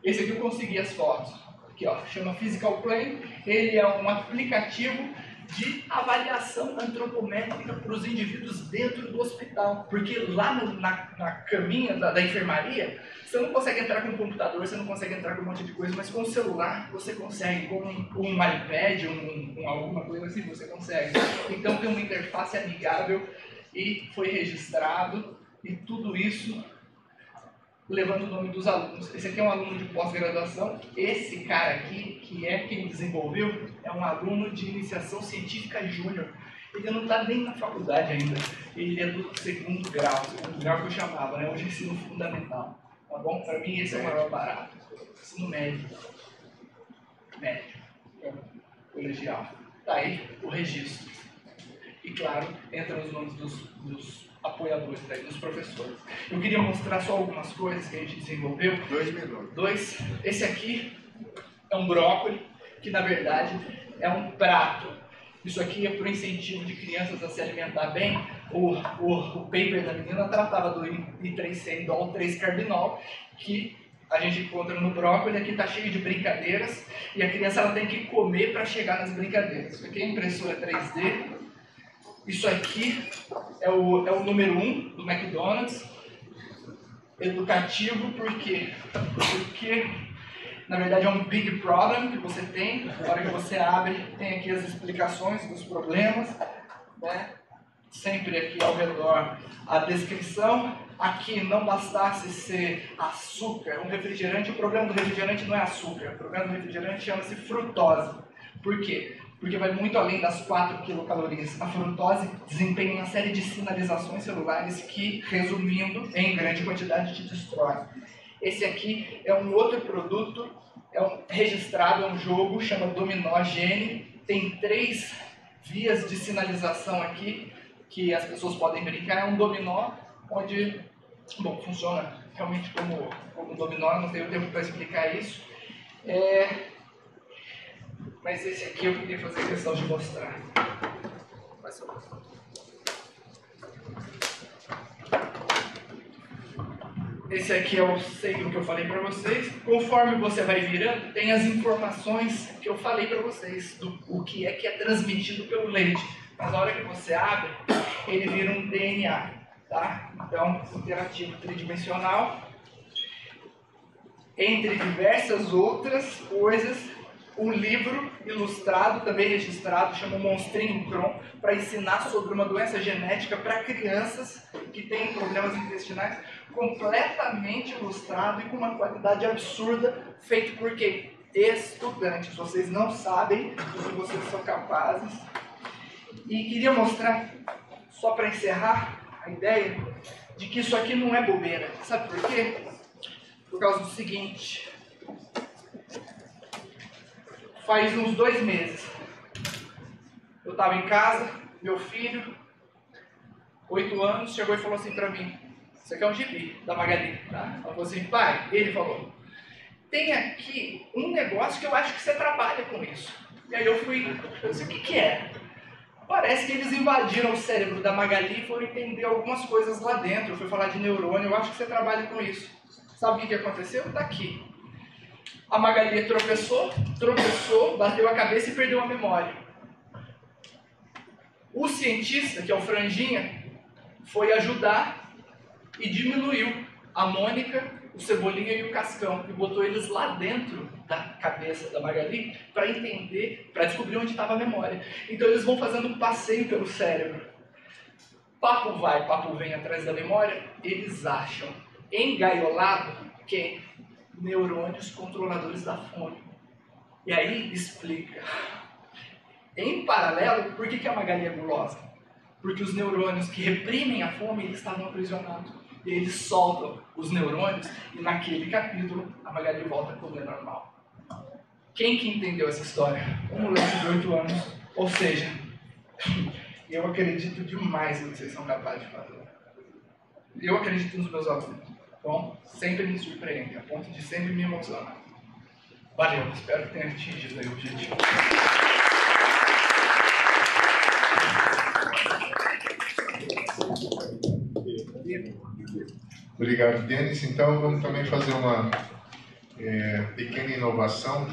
esse aqui eu consegui as fotos, aqui ó, chama Physical Plane, ele é um aplicativo de avaliação antropométrica para os indivíduos dentro do hospital, porque lá na caminha da enfermaria, você não consegue entrar com um computador, você não consegue entrar com um monte de coisa, mas com o celular você consegue, com um iPad, alguma coisa assim, você consegue. Então tem uma interface amigável e foi registrado, e tudo isso levando o nome dos alunos. Esse aqui é um aluno de pós-graduação. Esse cara aqui, que é quem desenvolveu, é um aluno de iniciação científica júnior. Ele não está nem na faculdade ainda. Ele é do segundo grau que eu chamava, né? Hoje ensino fundamental. Tá bom? Para mim esse é o maior barato. Ensino médio. Colegial. Tá aí o registro. E claro, entram os nomes dos apoiadores, dos professores. Eu queria mostrar só algumas coisas que a gente desenvolveu. 2 minutos. 2. Esse aqui é um brócolis, que na verdade é um prato. Isso aqui é para o incentivo de crianças a se alimentar bem. O paper da menina tratava do I3-cendol, 3-carbinol, que a gente encontra no brócolis. Aqui está cheio de brincadeiras e a criança ela tem que comer para chegar nas brincadeiras. Isso aqui é impressora 3D. Isso aqui é o número 1 do McDonald's. Educativo, por quê? Porque na verdade é um big problem que você tem. Na hora que você abre, tem aqui as explicações dos problemas, né? Sempre aqui ao redor a descrição. Aqui não bastasse ser açúcar, um refrigerante, o problema do refrigerante não é açúcar, o problema do refrigerante chama-se frutose. Por quê? Porque vai muito além das 4 quilocalorias. A frutose desempenha uma série de sinalizações celulares que, resumindo, em grande quantidade te destrói. Esse aqui é um outro produto, registrado, é um jogo, chama Dominó Gene. Tem 3 vias de sinalização aqui, que as pessoas podem brincar. É um dominó, onde, bom, funciona realmente como um dominó, não tenho tempo para explicar isso. Mas esse aqui eu queria fazer questão de mostrar. Esse aqui é o centro que eu falei para vocês. Conforme você vai virando, tem as informações que eu falei para vocês, do o que é transmitido pelo leite. Mas na hora que você abre, ele vira um DNA, tá? Então, interativo tridimensional. Entre diversas outras coisas, um livro ilustrado, também registrado, chama Monstrinho Cron, para ensinar sobre uma doença genética para crianças que têm problemas intestinais, completamente ilustrado e com uma qualidade absurda, feito por quê? Estudantes. Vocês não sabem do que vocês são capazes. E queria mostrar, só para encerrar, a ideia de que isso aqui não é bobeira. Sabe por quê? Por causa do seguinte: faz uns 2 meses, eu estava em casa, meu filho, 8 anos, chegou e falou assim para mim: isso aqui é um gibi da Magali, tá? Ela falou assim: pai, ele falou, tem aqui um negócio que eu acho que você trabalha com isso. E aí eu disse, o que é? Parece que eles invadiram o cérebro da Magali e foram entender algumas coisas lá dentro. Eu fui falar de neurônio, eu acho que você trabalha com isso. Sabe o que aconteceu? Está aqui. A Magali tropeçou, bateu a cabeça e perdeu a memória. O cientista, que é o Franjinha, foi ajudar e diminuiu a Mônica, o Cebolinha e o Cascão, e botou eles lá dentro da cabeça da Magali para entender, para descobrir onde estava a memória. Então eles vão fazendo um passeio pelo cérebro. Papo vai, papo vem atrás da memória, eles acham engaiolado que neurônios controladores da fome. E aí explica. Em paralelo, por que a Magali é gulosa? Porque os neurônios que reprimem a fome, eles estavam aprisionados. E eles soltam os neurônios e naquele capítulo a Magali volta a comer normal. Quem que entendeu essa história? Um moleque de 8 anos. Ou seja, eu acredito demais no que vocês são capazes de fazer. Eu acredito nos meus alunos. Bom, sempre me surpreende, a ponto de sempre me emocionar. Valeu, espero que tenha atingido aí o objetivo. Obrigado, Denis. Então, vamos também fazer uma pequena inovação,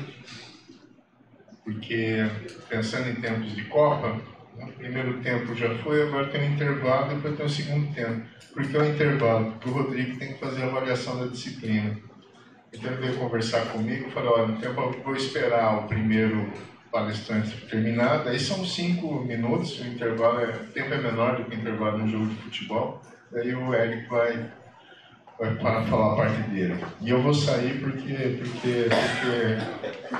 porque pensando em tempos de Copa, o primeiro tempo já foi, agora tem um intervalo, depois tem o segundo tempo. Porque é o intervalo, porque o Rodrigo tem que fazer a avaliação da disciplina. Então ele veio conversar comigo e falou, olha, no tempo eu vou esperar o primeiro palestrante terminar, daí são 5 minutos, o intervalo tempo é menor do que o intervalo no jogo de futebol, daí o Eric vai para falar a parte dele. E eu vou sair porque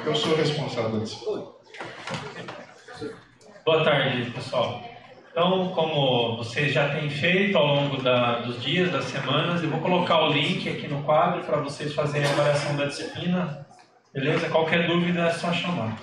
eu sou responsável da disciplina. Boa tarde, pessoal. Então, como vocês já têm feito ao longo dos dias, das semanas, eu vou colocar o link aqui no quadro para vocês fazerem a avaliação da disciplina. Beleza? Qualquer dúvida é só chamar.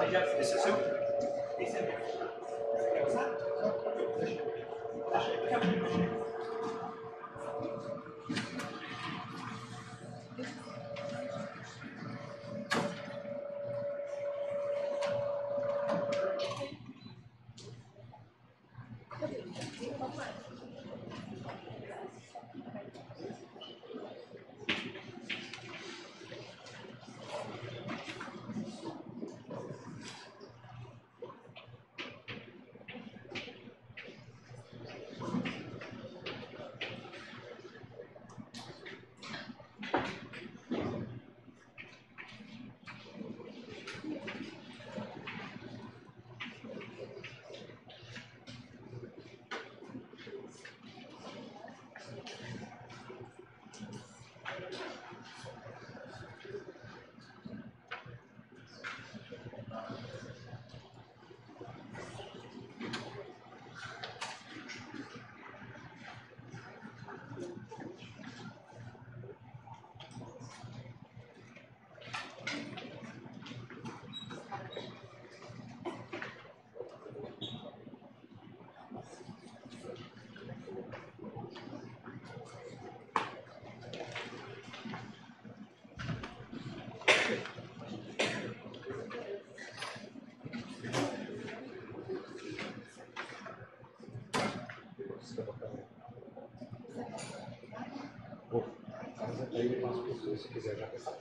Esse é seu? Esse é meu. Você quer usar? Deixa. Se quiser já pensar.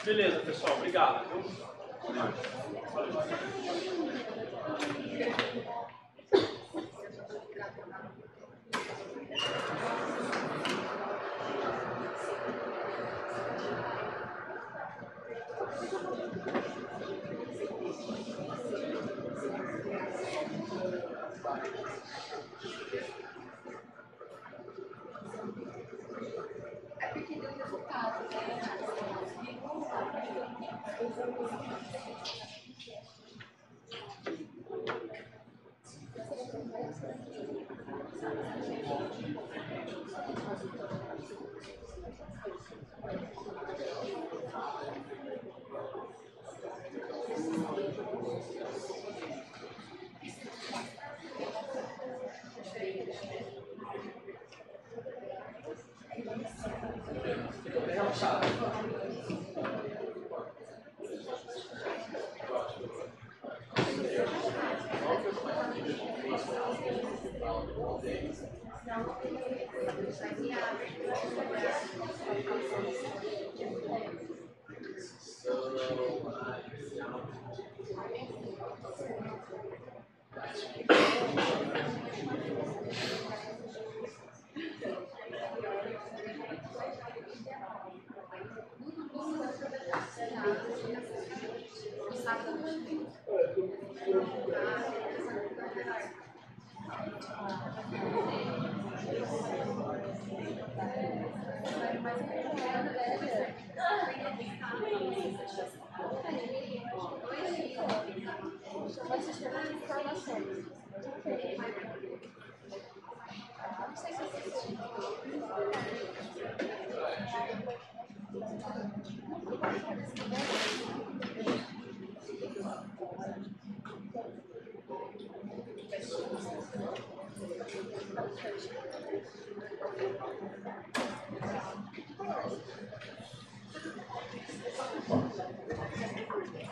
Beleza, pessoal. Obrigado.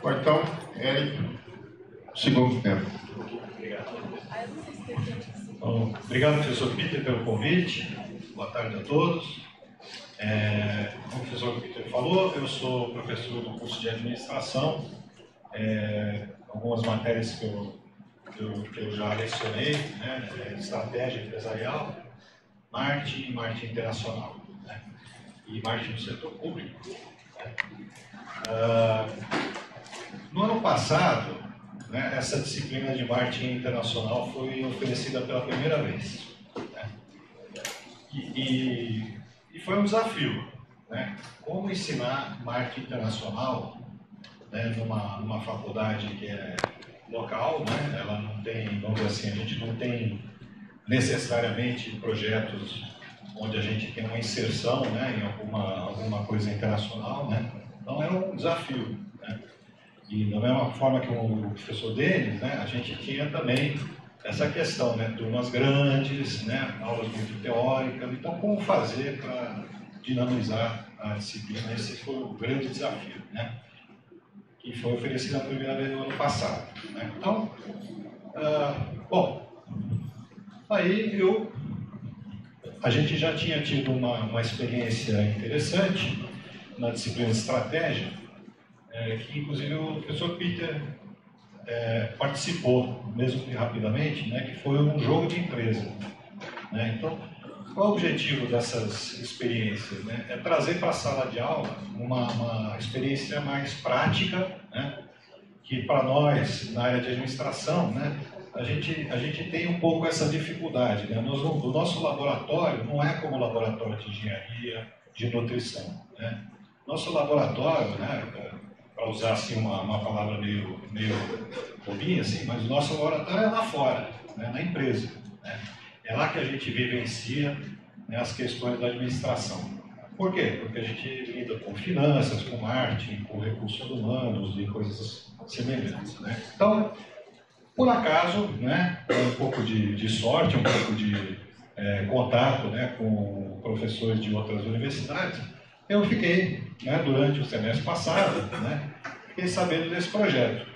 Bom, então, Érico, segundo tempo. Bom, obrigado, professor Peter, pelo convite. Boa tarde a todos. Como o professor Peter falou, eu sou professor do curso de administração. Algumas matérias que eu já lecionei, né, estratégia empresarial, marketing e marketing internacional, né, e marketing no setor público. No ano passado, né, essa disciplina de marketing internacional foi oferecida pela primeira vez, né, e foi um desafio, né, como ensinar marketing internacional, né, numa faculdade que é local, né, ela não tem, vamos dizer assim, a gente não tem necessariamente projetos onde a gente tem uma inserção, né, em alguma coisa internacional, né, então era um desafio, né. E da mesma forma que o professor Denis, né, a gente tinha também essa questão, né, turmas grandes, né, aulas muito teóricas, então como fazer para dinamizar a disciplina, esse foi o grande desafio, né, que foi oferecido a primeira vez no ano passado, né. Então, bom, aí a gente já tinha tido uma experiência interessante na disciplina de estratégia, que inclusive o professor Peter participou, mesmo que rapidamente, né, que foi um jogo de empresa, né. Então, qual é o objetivo dessas experiências, né? É trazer para a sala de aula uma experiência mais prática, né, que para nós, na área de administração, né, a gente tem um pouco essa dificuldade, né? O nosso laboratório não é como o laboratório de engenharia, de nutrição, né? Nosso laboratório, né, para usar assim uma palavra meio bobinha, assim, mas o nosso laboratório é lá fora, né, na empresa, né? É lá que a gente vivencia, né, as questões da administração. Por quê? Porque a gente lida com finanças, com marketing, com recursos humanos e coisas semelhantes, né? Então, por acaso, né, um pouco de sorte, um pouco de contato, né, com professores de outras universidades, eu fiquei, né, durante o semestre passado, né, fiquei sabendo desse projeto,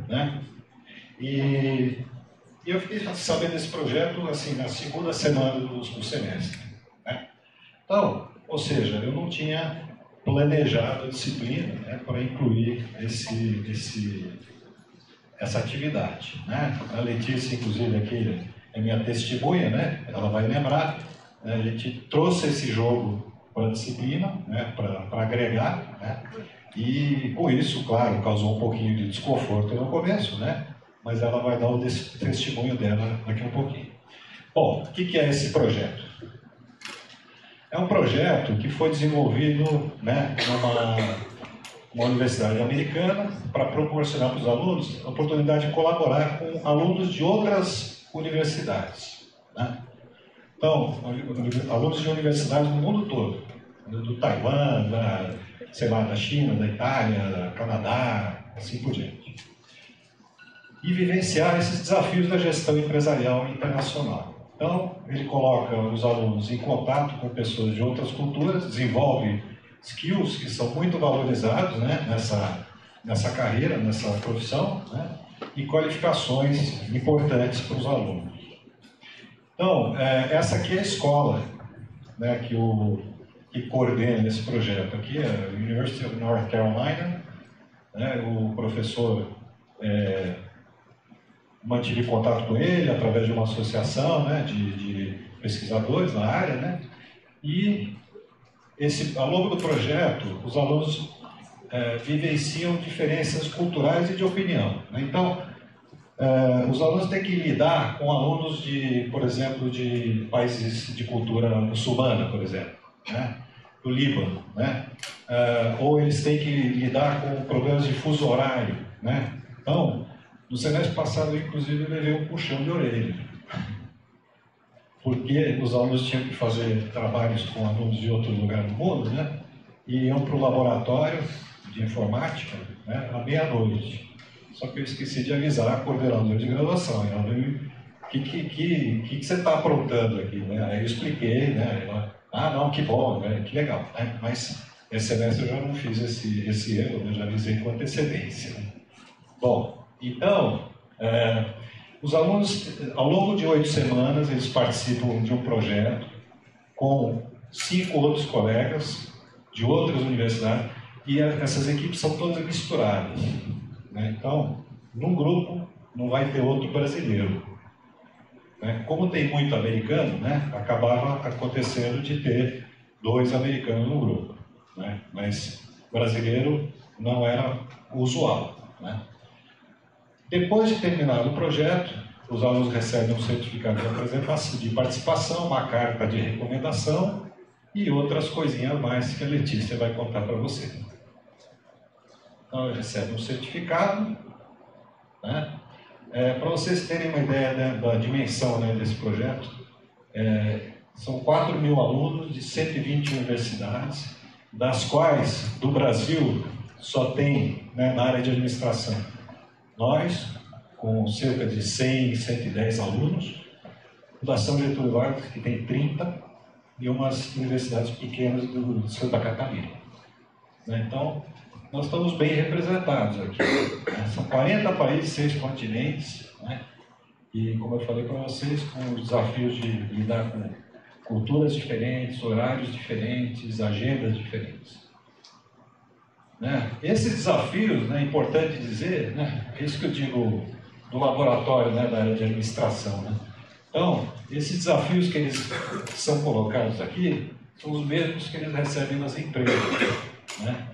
né, e eu fiquei sabendo desse projeto assim na segunda semana do semestre, né. Então, ou seja, eu não tinha planejado a disciplina, né, para incluir essa atividade, né? A Letícia, inclusive, aqui é minha testemunha, né? Ela vai lembrar, né? A gente trouxe esse jogo para a disciplina, né? Para agregar, né? E com isso, claro, causou um pouquinho de desconforto no começo, né? Mas ela vai dar o testemunho dela daqui a um pouquinho. Bom, o que é esse projeto? É um projeto que foi desenvolvido, né, numa universidade americana para proporcionar para os alunos a oportunidade de colaborar com alunos de outras universidades, né? Então, alunos de universidades do mundo todo, do Taiwan, sei lá, da China, da Itália, do Canadá, assim por diante. E vivenciar esses desafios da gestão empresarial internacional. Então, ele coloca os alunos em contato com pessoas de outras culturas, desenvolve skills que são muito valorizados, né, nessa carreira, nessa profissão, né, e qualificações importantes para os alunos. Então, essa aqui é a escola, né, que coordena esse projeto. Aqui é a University of North Carolina, né, o professor mantive contato com ele através de uma associação, né, de pesquisadores na área, né, e ao longo do projeto, os alunos vivenciam diferenças culturais e de opinião, né? Então, os alunos têm que lidar com alunos por exemplo, de países de cultura muçulmana, por exemplo, né, do Líbano, né, ou eles têm que lidar com problemas de fuso horário, né. Então, no semestre passado, inclusive, eu levei um puxão de orelha, porque os alunos tinham que fazer trabalhos com alunos de outro lugar do mundo, né? E iam para o laboratório de informática, né, à meia-noite. Só que eu esqueci de avisar a coordenadora de graduação. Ela veio, o que você está aprontando aqui, né? Aí eu expliquei, né? Ela, não, que bom, né? Que legal, né? Mas esse semestre eu já não fiz esse erro, né? Já avisei com antecedência. Bom, então, os alunos, ao longo de 8 semanas, eles participam de um projeto com 5 outros colegas de outras universidades, e essas equipes são todas misturadas, né? Então, num grupo não vai ter outro brasileiro, né? Como tem muito americano, né, acabava acontecendo de ter 2 americanos no grupo, né? Mas brasileiro não era usual, né? Depois de terminar o projeto, os alunos recebem um certificado de apresentação, de participação, uma carta de recomendação e outras coisinhas mais que a Letícia vai contar para você. Então, eles recebem um certificado, né? Para vocês terem uma ideia, né, da dimensão, né, desse projeto, são 4.000 alunos de 120 universidades, das quais, do Brasil, só tem, né, na área de administração, nós, com cerca de 100, 110 alunos, Fundação Getúlio Vargas, que tem 30, e umas universidades pequenas do Santa Catarina, né? Então, nós estamos bem representados aqui, né? São 40 países, 6 continentes, né? E, como eu falei para vocês, com os desafios de lidar com culturas diferentes, horários diferentes, agendas diferentes. Né? Esses desafios, né, é importante dizer, né, é isso que eu digo do laboratório, né, da área de administração, né? Então, esses desafios que eles são colocados aqui são os mesmos que eles recebem nas empresas, né?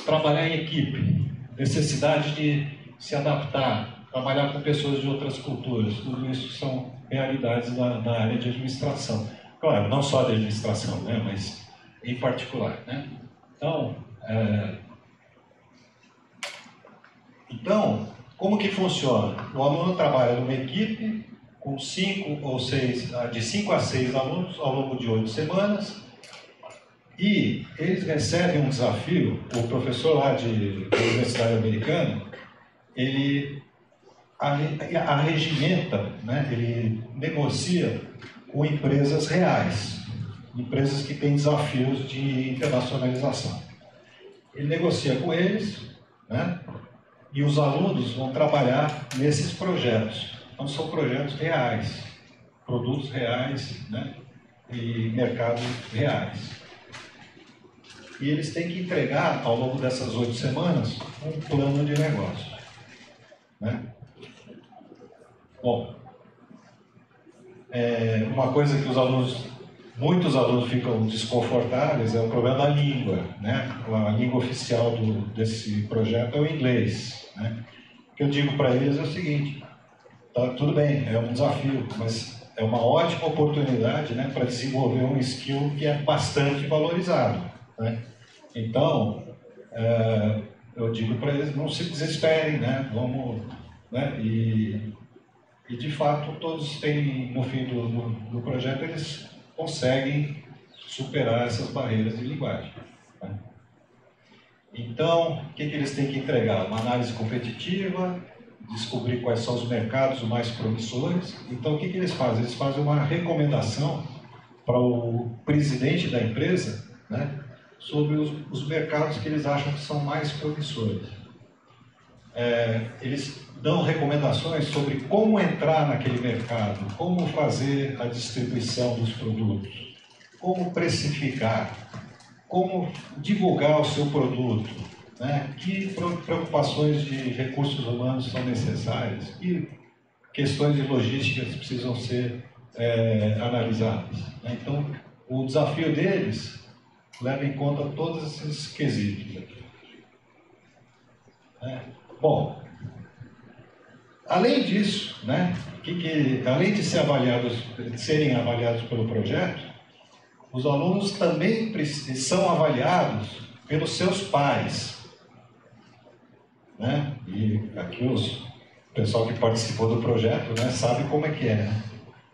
Trabalhar em equipe, necessidade de se adaptar, trabalhar com pessoas de outras culturas, tudo isso são realidades da área de administração. Claro, não só de administração, né, mas em particular, né? Então, como que funciona? O aluno trabalha numa equipe com 5 ou 6, de 5 a 6 alunos ao longo de 8 semanas, e eles recebem um desafio. O professor lá da Universidade Americana, ele arregimenta, né? Ele negocia com empresas reais, empresas que têm desafios de internacionalização. Ele negocia com eles, né? E os alunos vão trabalhar nesses projetos. Então, são projetos reais, produtos reais, né? E mercados reais. e eles têm que entregar, ao longo dessas 8 semanas, um plano de negócio. Né? Bom, uma coisa que muitos alunos ficam desconfortáveis é o problema da língua. Né? A língua oficial desse projeto é o inglês. Né? O que eu digo para eles é o seguinte: tá, tudo bem, é um desafio, mas é uma ótima oportunidade, né, para desenvolver um skill que é bastante valorizado. Né? Então, eu digo para eles, não se desesperem, né? Vamos, né? E de fato todos têm, no fim do projeto, eles conseguem superar essas barreiras de linguagem. Né? Então, o que eles têm que entregar? Uma análise competitiva, descobrir quais são os mercados mais promissores. Então, o que eles fazem? Eles fazem uma recomendação para o presidente da empresa, né, sobre os mercados que eles acham que são mais promissores. Eles dão recomendações sobre como entrar naquele mercado, como fazer a distribuição dos produtos, como precificar, como divulgar o seu produto, né? Que preocupações de recursos humanos são necessárias, que questões de logística precisam ser analisadas. Né? Então, o desafio deles leva em conta todos esses quesitos aqui. Bom, além disso, né, além de serem avaliados pelo projeto, os alunos também são avaliados pelos seus pais. Né? E aqui o pessoal que participou do projeto, né, sabe como é que é. Né?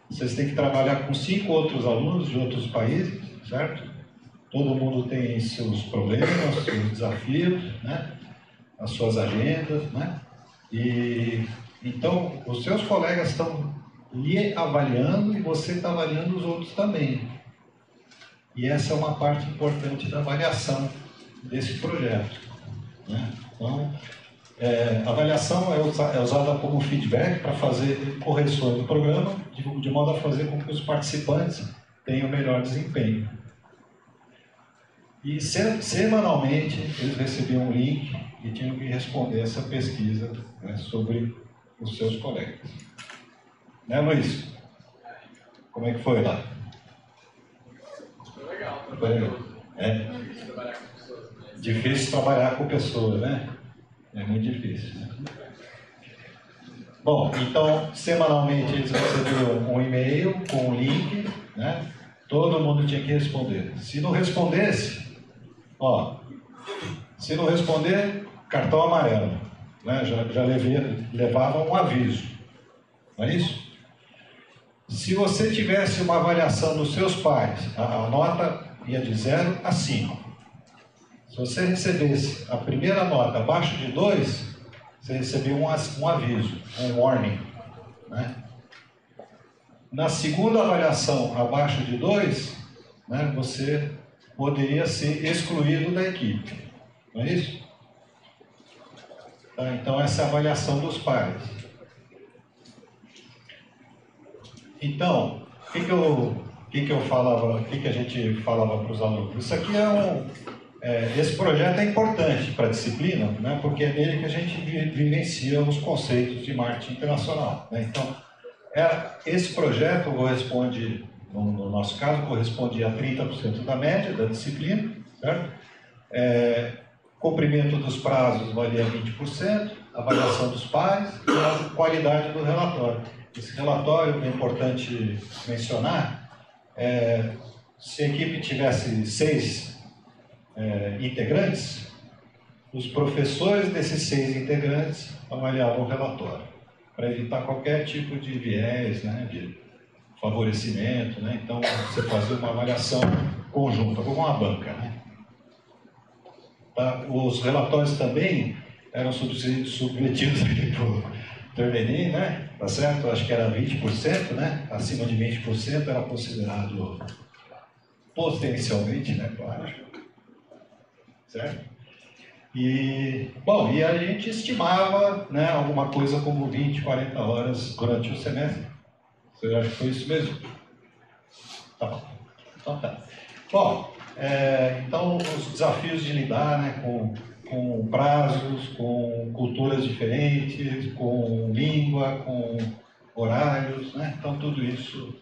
Vocês têm que trabalhar com 5 outros alunos de outros países, certo? Todo mundo tem seus problemas, seus desafios, né? As suas agendas, né? E então os seus colegas estão lhe avaliando e você está avaliando os outros também. E essa é uma parte importante da avaliação desse projeto. Né? Então, a avaliação é usada como feedback para fazer correções do programa, de modo a fazer com que os participantes tenham melhor desempenho. E semanalmente eles recebiam um link e tinham que responder essa pesquisa, né, sobre os seus colegas. Né, Luiz? Como é que foi lá? Foi legal, Difícil trabalhar com pessoas, né? É muito difícil. Né? Bom, então, semanalmente eles recebiam um e-mail com um link, né? Todo mundo tinha que responder. Se não respondesse, se não responder, cartão amarelo. Né? Já levava um aviso. Não é isso? Se você tivesse uma avaliação dos seus pais, a nota ia de 0 a 5. Se você recebesse a primeira nota abaixo de 2, você recebia um aviso, um warning. Né? Na segunda avaliação abaixo de 2, né, você poderia ser excluído da equipe. Não é isso? Tá, então, essa é a avaliação dos pares. Então, o que a gente falava para os alunos? Isso aqui esse projeto é importante para a disciplina, né, porque é nele que a gente vivencia os conceitos de marketing internacional. Né? Então, esse projeto corresponde, no nosso caso, corresponde a 30% da média da disciplina, certo? Cumprimento dos prazos valia 20%, avaliação dos pares e a qualidade do relatório. Esse relatório, é importante mencionar, se a equipe tivesse 6 integrantes, os professores desses 6 integrantes avaliavam o relatório, para evitar qualquer tipo de viés, né, de favorecimento. Né? Então, você fazia uma avaliação conjunta, como uma banca. Né? Tá? Os relatórios também eram submetidos para o Termini, né? Tá certo? Acho que era 20%, né? Acima de 20% era considerado potencialmente, né? Claro. Certo? E a gente estimava, né, alguma coisa como 20, 40 horas durante o semestre. Você acha que foi isso mesmo? Tá bom. Então tá. Bom, Então, os desafios de lidar, né, com prazos, com culturas diferentes, com língua, com horários, né? Então tudo isso,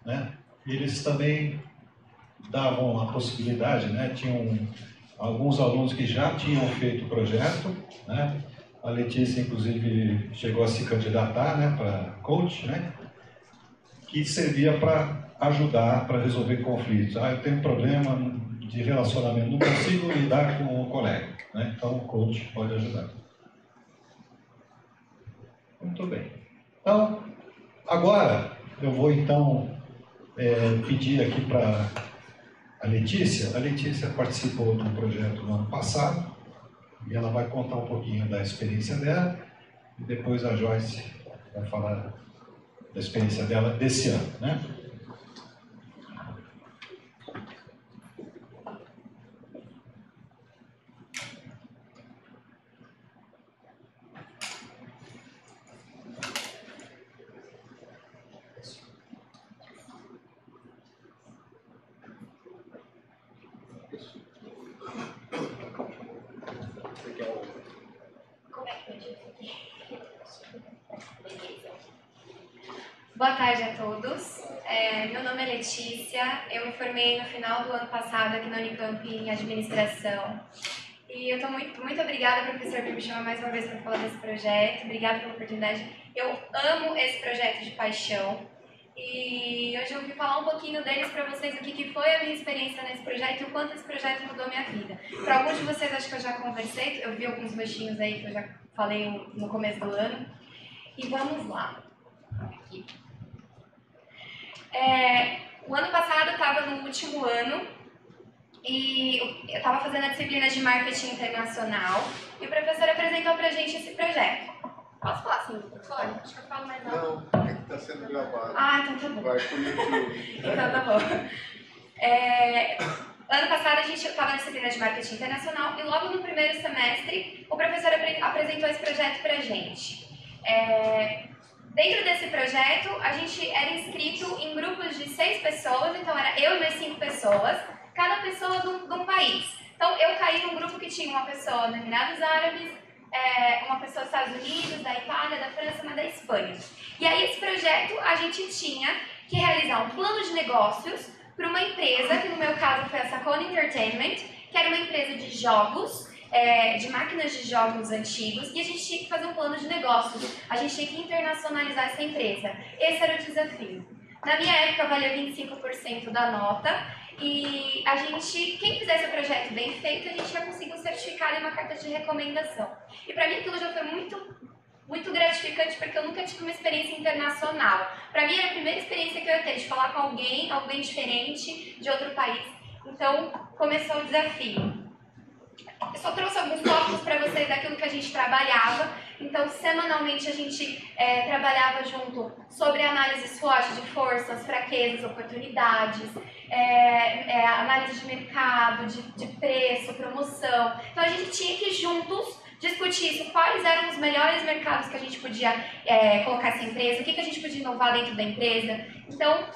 né? Eles também davam a possibilidade, né? Tinham alguns alunos que já tinham feito o projeto, né? A Letícia, inclusive, chegou a se candidatar, né, para coach, né? Que servia para ajudar, para resolver conflitos. Eu tenho um problema de relacionamento, não consigo lidar com o colega, né? Então o coach pode ajudar. Muito bem. Então, agora eu vou então pedir aqui para a Letícia. A Letícia participou de um projeto no ano passado e ela vai contar um pouquinho da experiência dela e depois a Joyce vai falar da experiência dela desse ano, né? Boa tarde a todos. Meu nome é Letícia, eu me formei no final do ano passado aqui na Unicamp em Administração. E eu estou muito obrigada, professor, por me chamar mais uma vez para falar desse projeto. Obrigada pela oportunidade. Eu amo esse projeto de paixão. E hoje eu vim falar um pouquinho deles para vocês, o que foi a minha experiência nesse projeto e o quanto esse projeto mudou a minha vida. Para alguns de vocês, acho que eu já conversei, eu vi alguns rostinhos aí que eu já falei no começo do ano. E vamos lá. Aqui. O ano passado eu estava no último ano e eu estava fazendo a disciplina de marketing internacional e o professor apresentou pra gente esse projeto. Posso falar assim no microfone? Acho que eu falo mais alto. Não, é que está sendo gravado. Então tá bom. Vai pro YouTube. Então tá bom. Ano passado a gente estava na disciplina de marketing internacional e logo no primeiro semestre o professor apresentou esse projeto pra gente. Dentro desse projeto, a gente era inscrito em grupos de 6 pessoas, então era eu e mais 5 pessoas, cada pessoa de um país. Então eu caí num grupo que tinha uma pessoa dos Emirados Árabes, uma pessoa dos Estados Unidos, da Itália, da França, uma da Espanha. E aí esse projeto a gente tinha que realizar um plano de negócios para uma empresa, que no meu caso foi a Sacone Entertainment, que era uma empresa de jogos, de máquinas de jogos antigos, e a gente tinha que fazer um plano de negócios, a gente tinha que internacionalizar essa empresa. Esse era o desafio. Na minha época valia 25% da nota, e quem fizesse o projeto bem feito, a gente ia conseguir um certificado e uma carta de recomendação. E para mim aquilo já foi muito gratificante, porque eu nunca tive uma experiência internacional. Para mim era a primeira experiência que eu ia ter, de falar com alguém diferente, de outro país. Então começou o desafio. Eu só trouxe alguns tópicos para vocês daquilo que a gente trabalhava. Então, semanalmente a gente trabalhava junto sobre análise SWOT de forças, fraquezas, oportunidades, análise de mercado, de preço, promoção. Então, a gente tinha que juntos discutir isso, quais eram os melhores mercados que a gente podia colocar essa empresa, o que a gente podia inovar dentro da empresa. Então,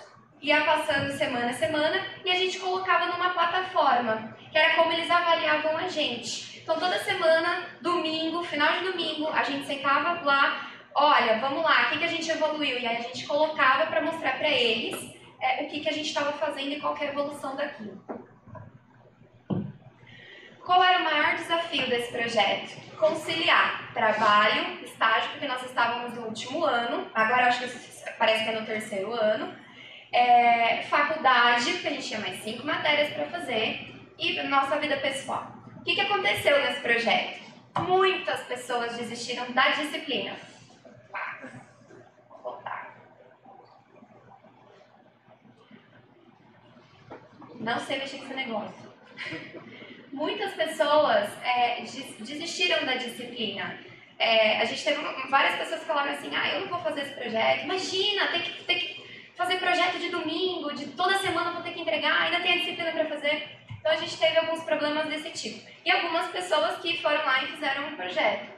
ia passando semana a semana e a gente colocava numa plataforma, que era como eles avaliavam a gente. Então, toda semana, domingo, final de domingo, a gente sentava lá, olha, vamos lá, o que a gente evoluiu? E aí a gente colocava para mostrar para eles o que a gente estava fazendo e qual que era a evolução daquilo. Qual era o maior desafio desse projeto? Conciliar trabalho, estágio, porque nós estávamos no último ano, agora acho que parece que é no terceiro ano, faculdade, porque a gente tinha mais 5 matérias para fazer, e nossa vida pessoal. O que aconteceu nesse projeto? Muitas pessoas desistiram da disciplina. Vou voltar. Não sei mexer com esse negócio. Muitas pessoas desistiram da disciplina. A gente teve várias pessoas que falaram assim, eu não vou fazer esse projeto. Imagina, tem que fazer projeto de domingo, de toda semana vou ter que entregar, ainda tem a disciplina para fazer. Então a gente teve alguns problemas desse tipo. E algumas pessoas que foram lá e fizeram um projeto.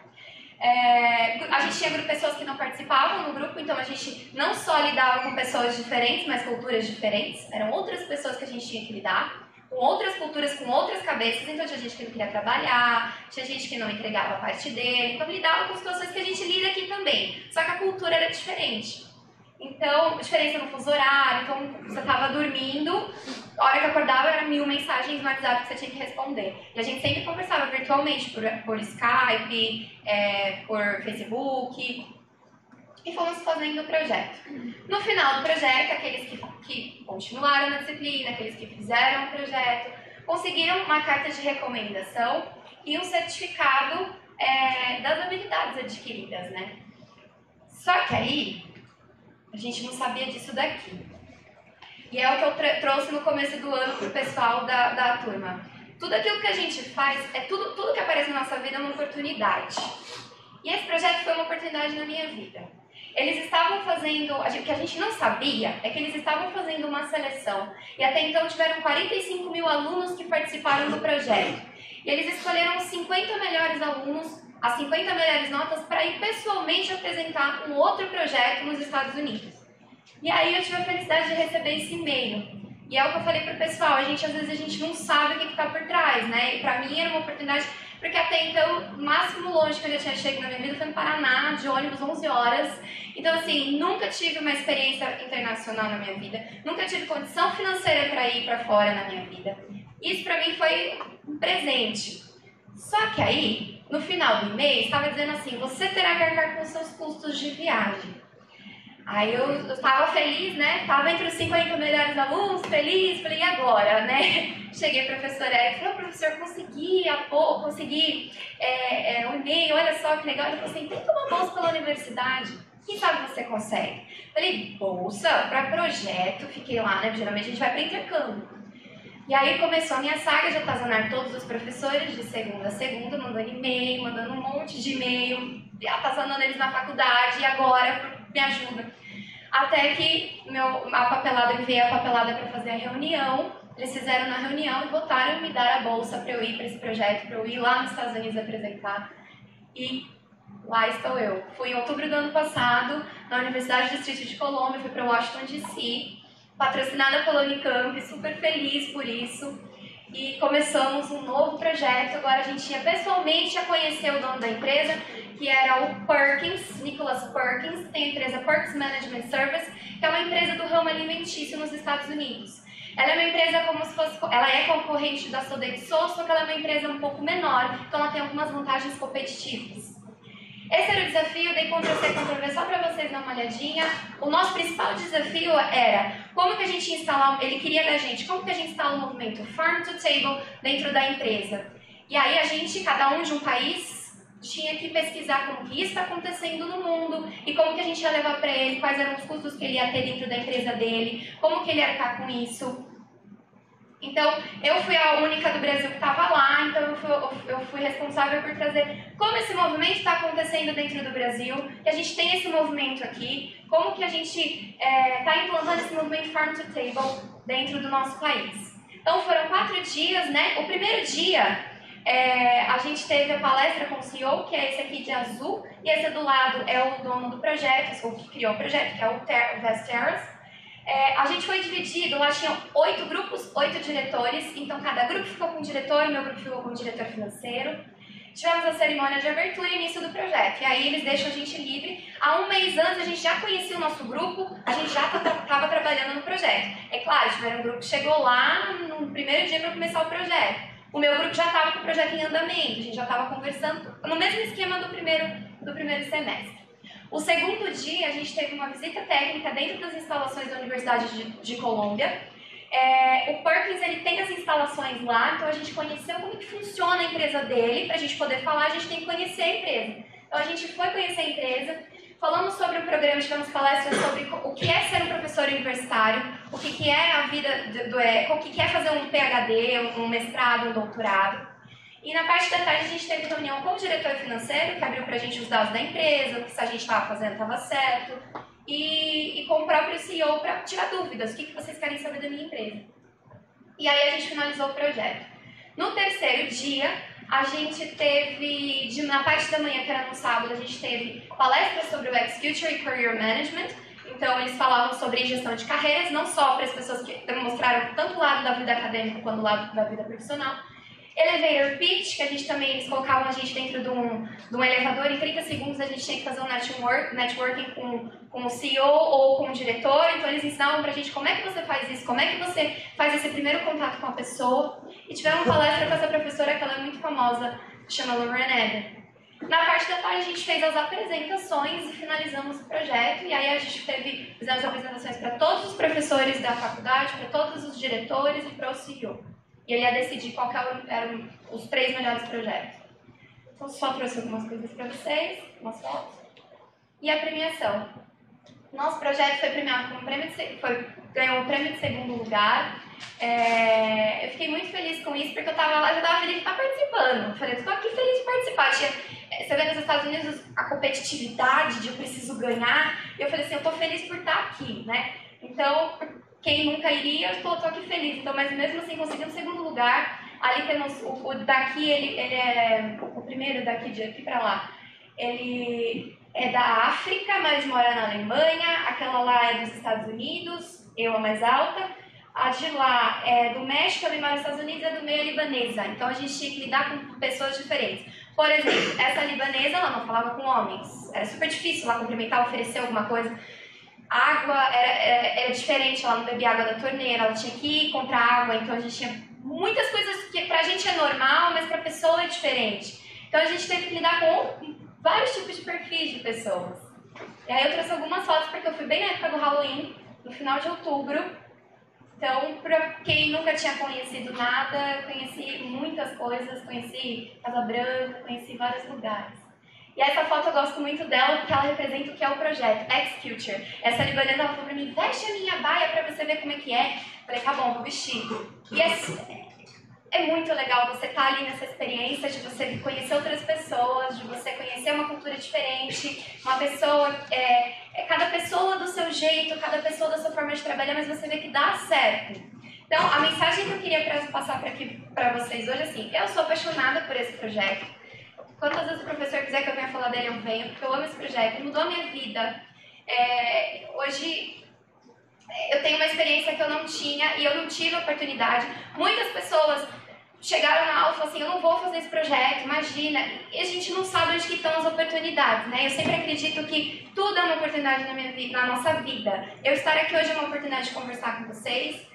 A gente tinha pessoas que não participavam no grupo, então a gente não só lidava com pessoas diferentes, mas culturas diferentes. Eram outras pessoas que a gente tinha que lidar. com outras culturas, com outras cabeças, então tinha gente que não queria trabalhar, tinha gente que não entregava a parte dele, então lidava com situações que a gente lida aqui também, só que a cultura era diferente. Então, diferença no fuso horário, então você estava dormindo, a hora que acordava eram 1000 mensagens no WhatsApp que você tinha que responder. E a gente sempre conversava virtualmente, por Skype, por Facebook, e fomos fazendo o projeto. No final do projeto, aqueles que continuaram na disciplina, aqueles que fizeram o projeto, conseguiram uma carta de recomendação e um certificado das habilidades adquiridas, né? Só que aí, a gente não sabia disso daqui. E é o que eu trouxe no começo do ano para o pessoal da turma. Tudo aquilo que a gente faz, tudo que aparece na nossa vida é uma oportunidade. E esse projeto foi uma oportunidade na minha vida. Eles estavam fazendo, o que a gente não sabia é que eles estavam fazendo uma seleção. E até então tiveram 45 mil alunos que participaram do projeto. E eles escolheram os 50 melhores alunos, as 50 melhores notas, para ir pessoalmente apresentar um outro projeto nos Estados Unidos. E aí eu tive a felicidade de receber esse e-mail. E é o que eu falei pro pessoal, às vezes a gente não sabe o que está por trás, né? E para mim era uma oportunidade, porque até então, o máximo longe que eu já tinha chegado na minha vida foi no Paraná, de ônibus 11 horas. Então, assim, nunca tive uma experiência internacional na minha vida, nunca tive condição financeira para ir para fora na minha vida. Isso para mim foi um presente. Só que aí, no final do e-mail, estava dizendo assim, você terá que arcar com seus custos de viagem. Aí eu estava feliz, né? Estava entre os 50 melhores alunos, feliz, falei, e agora, né? Cheguei a professora Érica, falei, professor, consegui um e-mail, olha só que legal. Ele falou assim, tenta uma bolsa pela universidade, quem sabe você consegue? Falei, bolsa para projeto, fiquei lá, né? Geralmente a gente vai para intercâmbio. E aí começou a minha saga de atazanar todos os professores, de segunda a segunda, mandando e-mail, mandando um monte de e-mail, atazanando eles na faculdade, e agora, me ajuda. Até que enviei a papelada para fazer a reunião, eles fizeram na reunião e votaram em me dar a bolsa para eu ir para esse projeto, para eu ir lá nos Estados Unidos apresentar. E lá estou eu. Fui em outubro do ano passado, na Universidade do Distrito de Colômbia, fui para Washington, D.C., patrocinada pela Unicamp, super feliz por isso. E começamos um novo projeto. Agora a gente ia pessoalmente a conhecer o dono da empresa, que era o Perkins, Nicholas Perkins, tem a empresa Perks Management Service, que é uma empresa do ramo alimentício nos Estados Unidos. Ela é uma empresa como se fosse, ela é concorrente da Sodexo, só que ela é uma empresa um pouco menor, então ela tem algumas vantagens competitivas. Esse era o desafio, dei Ctrl+C, Ctrl+V só para vocês darem uma olhadinha. O nosso principal desafio era como que a gente ia instalar, ele queria da gente, como que a gente instala o movimento Farm to Table dentro da empresa. E aí a gente, cada um de um país, tinha que pesquisar como que isso está acontecendo no mundo e como que a gente ia levar para ele, quais eram os custos que ele ia ter dentro da empresa dele, como que ele ia arcar com isso. Então, eu fui a única do Brasil que estava lá, então eu fui responsável por trazer como esse movimento está acontecendo dentro do Brasil, que a gente tem esse movimento aqui, como que a gente está implantando esse movimento Farm to Table dentro do nosso país. Então, foram 4 dias, né? O primeiro dia, a gente teve a palestra com o CEO, que é esse aqui de azul, e esse do lado é o dono do projeto, o que criou o projeto, que é o Vest Terrace. A gente foi dividido, lá tinham 8 grupos, 8 diretores, então cada grupo ficou com um diretor, meu grupo ficou com um diretor financeiro. Tivemos a cerimônia de abertura e início do projeto, e aí eles deixam a gente livre. Há um mês antes a gente já conhecia o nosso grupo, a gente já estava trabalhando no projeto. É claro, tiveram um grupo que chegou lá no primeiro dia para começar o projeto. O meu grupo já estava com o projeto em andamento, a gente já estava conversando no mesmo esquema do primeiro semestre. O segundo dia, a gente teve uma visita técnica dentro das instalações da Universidade de Colômbia. O Perkins, ele tem as instalações lá, então a gente conheceu como que funciona a empresa dele. Para a gente poder falar, a gente tem que conhecer a empresa. Então a gente foi conhecer a empresa, falamos sobre o programa, tivemos palestras sobre o que é ser um professor universitário, o que é a vida, o que é fazer um PhD, um mestrado, um doutorado. E na parte da tarde a gente teve reunião com o diretor financeiro, que abriu pra gente os dados da empresa, o que a gente estava fazendo estava certo, e com o próprio CEO para tirar dúvidas, o que vocês querem saber da minha empresa. E aí a gente finalizou o projeto. No terceiro dia, a gente teve, na parte da manhã, que era no sábado, a gente teve palestras sobre o X-Future e Career Management. Então, eles falavam sobre gestão de carreiras, não só para as pessoas que demonstraram tanto o lado da vida acadêmica quanto o lado da vida profissional. Elevator pitch, que a gente também, eles colocavam a gente dentro de um elevador, em 30 segundos a gente tinha que fazer um networking com o CEO ou com o diretor, então eles ensinavam pra gente como é que você faz isso, como é que você faz esse primeiro contato com a pessoa. E tivemos uma palestra com essa professora, que ela é muito famosa, chama Lauren Eder. Na parte da tarde a gente fez as apresentações e finalizamos o projeto, e aí a gente fizemos apresentações para todos os professores da faculdade, para todos os diretores e para o CEO. E ele ia decidir qual que eram os 3 melhores projetos. Então, só trouxe algumas coisas para vocês, umas fotos. E a premiação. Nosso projeto foi premiado com ganhou um prêmio de 2º lugar. Eu fiquei muito feliz com isso, porque eu estava lá e já estava feliz de estar participando. Eu falei, estou aqui feliz de participar. Você vê nos Estados Unidos a competitividade de eu preciso ganhar. E eu falei assim, eu estou feliz por estar aqui, né? Então, quem nunca iria, eu estou aqui feliz. Então, mas mesmo assim, consegui um 2º lugar. Ali temos o daqui, ele é o primeiro daqui, de aqui para lá. Ele é da África, mas mora na Alemanha. Aquela lá é dos Estados Unidos, eu a mais alta. A de lá é do México, eu moro nos Estados Unidos, é do meio libanesa. Então a gente tinha que lidar com pessoas diferentes. Por exemplo, essa libanesa, ela não falava com homens. Era super difícil lá cumprimentar, oferecer alguma coisa. A água era diferente, ela não bebia água da torneira, ela tinha que ir comprar água. Então a gente tinha muitas coisas que pra gente é normal, mas pra pessoa é diferente. Então a gente teve que lidar com vários tipos de perfis de pessoas. E aí eu trouxe algumas fotos porque eu fui bem na época do Halloween, no final de outubro. Então, para quem nunca tinha conhecido nada, conheci muitas coisas, conheci Casa Branca, conheci vários lugares. E essa foto eu gosto muito dela porque ela representa o que é o projeto, X-Future. Essa libanesa ela falou pra mim, veste a minha baia pra você ver como é que é. Eu falei, tá bom, vou vestir. E é muito legal você estar ali nessa experiência de você conhecer outras pessoas, de você conhecer uma cultura diferente, uma pessoa, cada pessoa do seu jeito, cada pessoa da sua forma de trabalhar, mas você vê que dá certo. Então, a mensagem que eu queria passar para vocês hoje é assim, eu sou apaixonada por esse projeto. Quantas vezes o professor quiser que eu venha falar dele, eu venho, porque eu amo esse projeto, mudou a minha vida. Hoje, eu tenho uma experiência que eu não tinha e eu não tive oportunidade. Muitas pessoas chegaram na aula e falaram assim, eu não vou fazer esse projeto, imagina. E a gente não sabe onde que estão as oportunidades, né? Eu sempre acredito que tudo é uma oportunidade na minha vida, na nossa vida. Eu estar aqui hoje é uma oportunidade de conversar com vocês.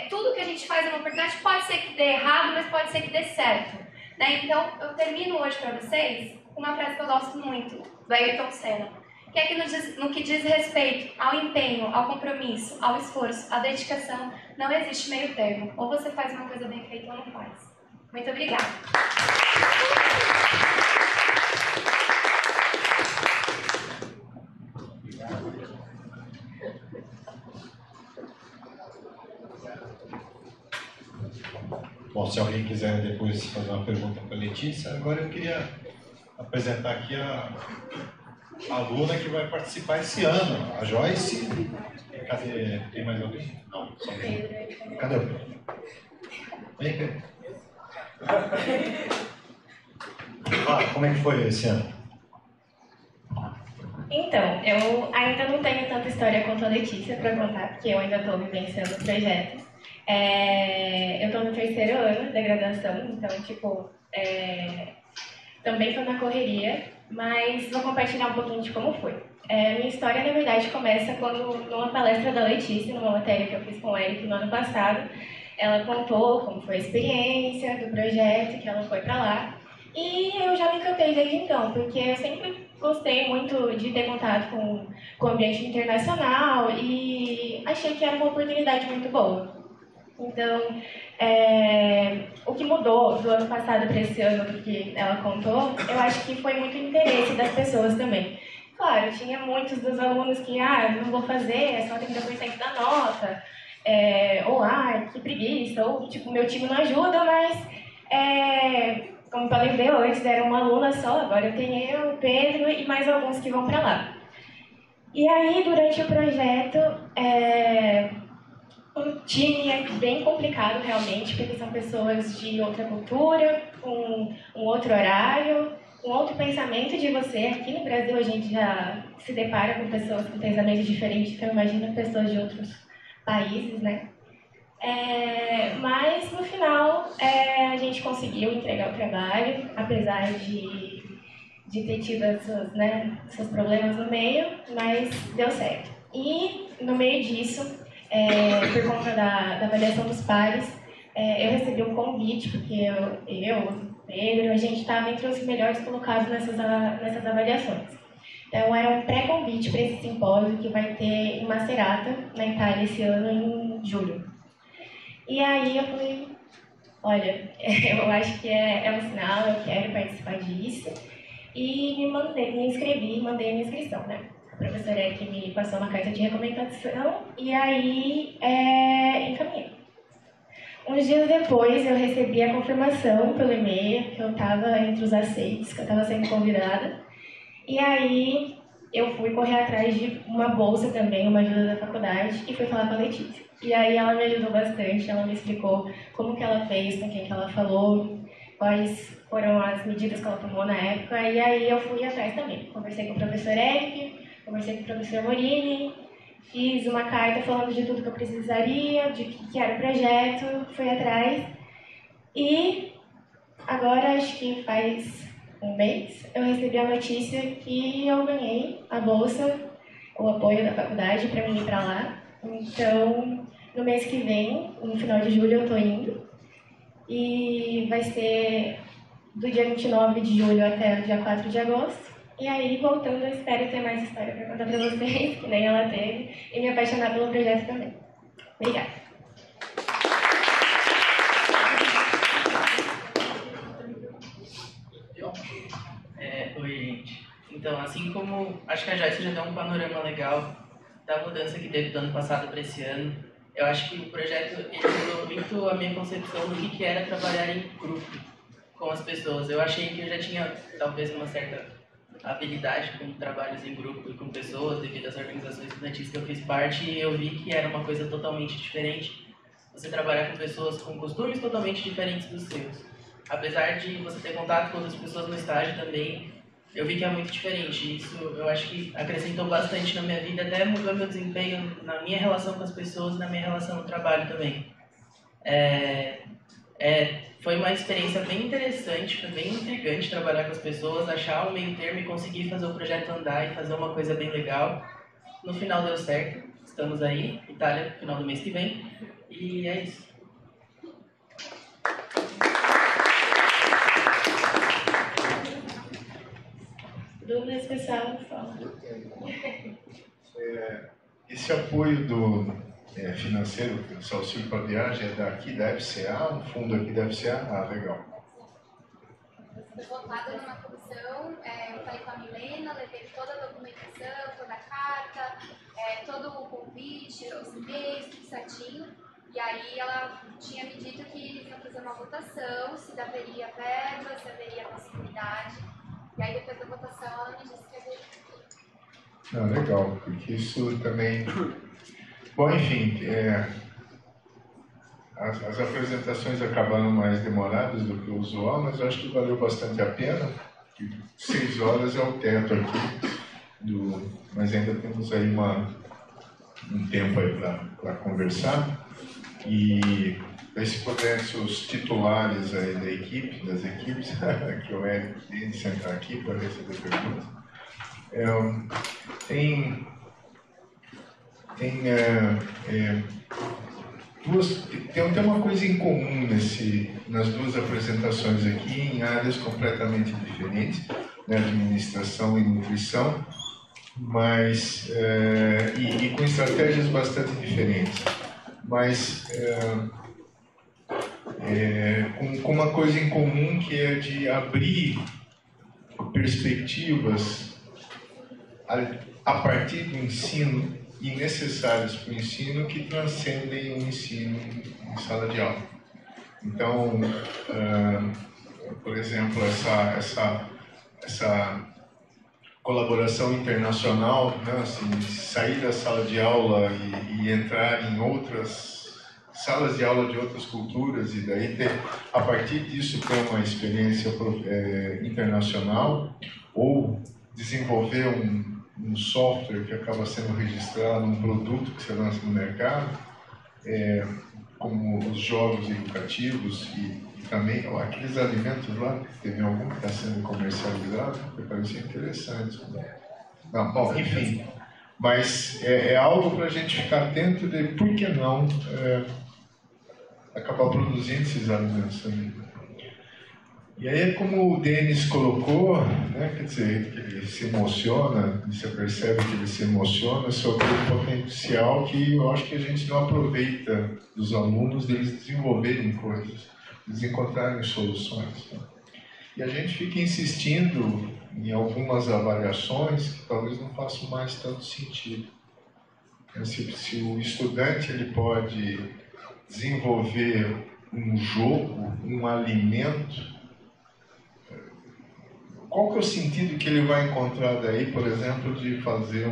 Tudo que a gente faz é uma oportunidade, pode ser que dê errado, mas pode ser que dê certo. Né? Então, eu termino hoje para vocês com uma frase que eu gosto muito, do Ayrton Senna, que é que no que diz respeito ao empenho, ao compromisso, ao esforço, à dedicação, não existe meio termo. Ou você faz uma coisa bem feita ou não faz. Muito obrigada. Bom, se alguém quiser depois fazer uma pergunta para a Letícia, agora eu queria apresentar aqui a aluna que vai participar esse ano, a Joyce. Cadê? Tem mais alguém? Não, só Pedro. Cadê o Pedro? Vem, Pedro. Fala, como é que foi esse ano? Então, eu ainda não tenho tanta história quanto a Letícia para contar, porque eu ainda estou vivenciando o projeto. Eu estou no 3º ano da graduação, então, também estou na correria, mas vou compartilhar um pouquinho de como foi. Minha história, na verdade, começa quando, numa palestra da Letícia, numa matéria que eu fiz com o Eric no ano passado, ela contou como foi a experiência do projeto, que ela foi para lá, e eu já me encantei desde então, porque eu sempre gostei muito de ter contato com o ambiente internacional e achei que era uma oportunidade muito boa. Então, o que mudou do ano passado para esse ano, do que ela contou, eu acho que foi muito interesse das pessoas também. Claro, tinha muitos dos alunos que, não vou fazer, é só 30% da nota, ou, que preguiça, ou, meu time não ajuda, mas, como podem ver, antes era uma aluna só, agora eu tenho eu, o Pedro e mais alguns que vão para lá. E aí, durante o projeto, o time é bem complicado realmente, porque são pessoas de outra cultura, com um outro horário, um outro pensamento de você. Aqui no Brasil a gente já se depara com pessoas com pensamentos diferentes, então imagina pessoas de outros países, né? Mas no final a gente conseguiu entregar o trabalho, apesar de ter tido seus problemas no meio, mas deu certo. E no meio disso, por conta da avaliação dos pares, eu recebi um convite, porque o Pedro, a gente estava entre os melhores colocados nessas avaliações. Então, era um pré-convite para esse simpósio que vai ter em Macerata, na Itália, esse ano, em julho. E aí eu falei, olha, eu acho que é um sinal, eu quero participar disso. E me inscrevi, mandei a minha inscrição, né? A professora é que me passou uma carta de recomendação e aí encaminhei. Uns dias depois eu recebi a confirmação pelo e-mail que eu estava entre os aceitos, que eu estava sendo convidada. E aí eu fui correr atrás de uma bolsa também, uma ajuda da faculdade, e fui falar com a Letícia. E aí ela me ajudou bastante, ela me explicou como que ela fez, com quem que ela falou, quais foram as medidas que ela tomou na época, e aí eu fui atrás também. Conversei com o professor Eric, conversei com o professor Morini, fiz uma carta falando de tudo que eu precisaria, de que era o projeto, fui atrás. E agora, acho que faz um mês, eu recebi a notícia que eu ganhei a bolsa, o apoio da faculdade para mim ir para lá. Então, no mês que vem, no final de julho, eu estou indo. E vai ser do dia 29 de julho até o dia 4 de agosto. E aí, voltando, eu espero ter mais história para contar para vocês, que nem ela teve, e me apaixonar pelo projeto também. Obrigada. Oi, gente. Então, assim como acho que a Joyce já deu um panorama legal da mudança que teve do ano passado para esse ano, eu acho que o projeto ele mudou muito a minha concepção do que era trabalhar em grupo com as pessoas. Eu achei que eu já tinha, talvez, uma certa habilidade com trabalhos em grupo e com pessoas, devido às organizações estudantis que eu fiz parte, e eu vi que era uma coisa totalmente diferente. Você trabalhar com pessoas com costumes totalmente diferentes dos seus. Apesar de você ter contato com outras pessoas no estágio também, eu vi que é muito diferente. Isso eu acho que acrescentou bastante na minha vida, até mudou meu desempenho na minha relação com as pessoas e na minha relação no trabalho também. Foi uma experiência bem interessante, foi bem intrigante trabalhar com as pessoas, achar um meio termo e conseguir fazer o projeto andar e fazer uma coisa bem legal. No final deu certo, estamos aí, Itália, final do mês que vem, e é isso. Dúvidas, pessoal? Esse apoio financeiro, o auxílio para viagem, é daqui da FCA, um fundo aqui da FCA? Ah, legal. Foi votada numa comissão, eu falei com a Milena, levei toda a documentação, toda a carta, todo o convite, os e-mails, tudo certinho. E aí ela tinha me dito que eles iam fazer uma votação, se haveria verba, se haveria possibilidade. E aí depois da votação ela me disse que haveria. Ah, legal, porque isso também... Bom, enfim, as apresentações acabaram mais demoradas do que o usual, mas eu acho que valeu bastante a pena. 6 horas é o teto aqui, mas ainda temos aí um tempo aí para conversar. E se pudesse os titulares aí das equipes, que o Eric tem de sentar aqui para receber perguntas. Tem uma coisa em comum nas duas apresentações aqui, em áreas completamente diferentes, né, administração e nutrição, mas e com estratégias bastante diferentes, mas com uma coisa em comum, que é de abrir perspectivas a partir do ensino e necessários para o ensino, que transcendem o ensino em sala de aula. Então, por exemplo, essa colaboração internacional, né, assim, sair da sala de aula e entrar em outras salas de aula de outras culturas e daí a partir disso ter uma experiência internacional ou desenvolver um software que acaba sendo registrado, um produto que você lança no mercado, como os jogos educativos e também aqueles alimentos lá, teve algum que está sendo comercializado, que parecia interessante. Não, bom, enfim, mas é algo para a gente ficar atento de por que não acabar produzindo esses alimentos também. E aí, como o Denis colocou, né, quer dizer, que ele se emociona, você percebe que ele se emociona sobre o potencial que eu acho que a gente não aproveita dos alunos, deles desenvolverem coisas, eles encontrarem soluções. Né? E a gente fica insistindo em algumas avaliações que talvez não façam mais tanto sentido. Se o estudante ele pode desenvolver um jogo, um alimento, qual que é o sentido que ele vai encontrar daí, por exemplo, de fazer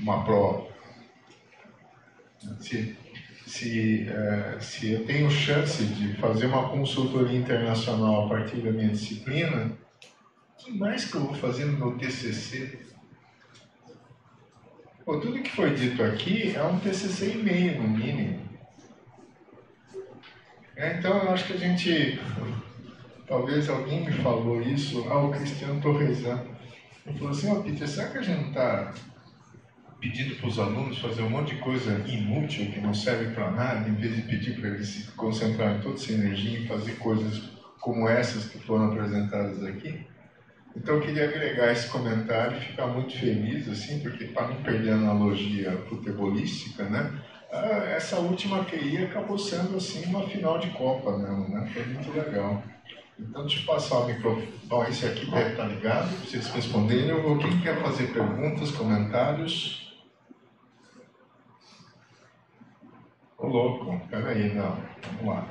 uma prova? Se eu tenho chance de fazer uma consultoria internacional a partir da minha disciplina, o que mais que eu vou fazer no meu TCC? Pô, tudo que foi dito aqui é um TCC e meio, no mínimo. Então, eu acho que a gente... Talvez alguém me falou isso, o Cristiano Torresan. Ele falou assim, Peter, será que a gente não está pedindo para os alunos fazer um monte de coisa inútil, que não serve para nada, em vez de pedir para eles se concentrarem toda essa energia em fazer coisas como essas que foram apresentadas aqui? Então eu queria agregar esse comentário e ficar muito feliz, assim, porque para não perder a analogia futebolística, né? Essa última QI acabou sendo assim uma final de Copa mesmo, né? Foi muito legal. Então, deixa eu passar o microfone. Bom, esse aqui deve estar ligado, para vocês responderem. Quem quer fazer perguntas, comentários? Ô louco, peraí, não. Vamos lá.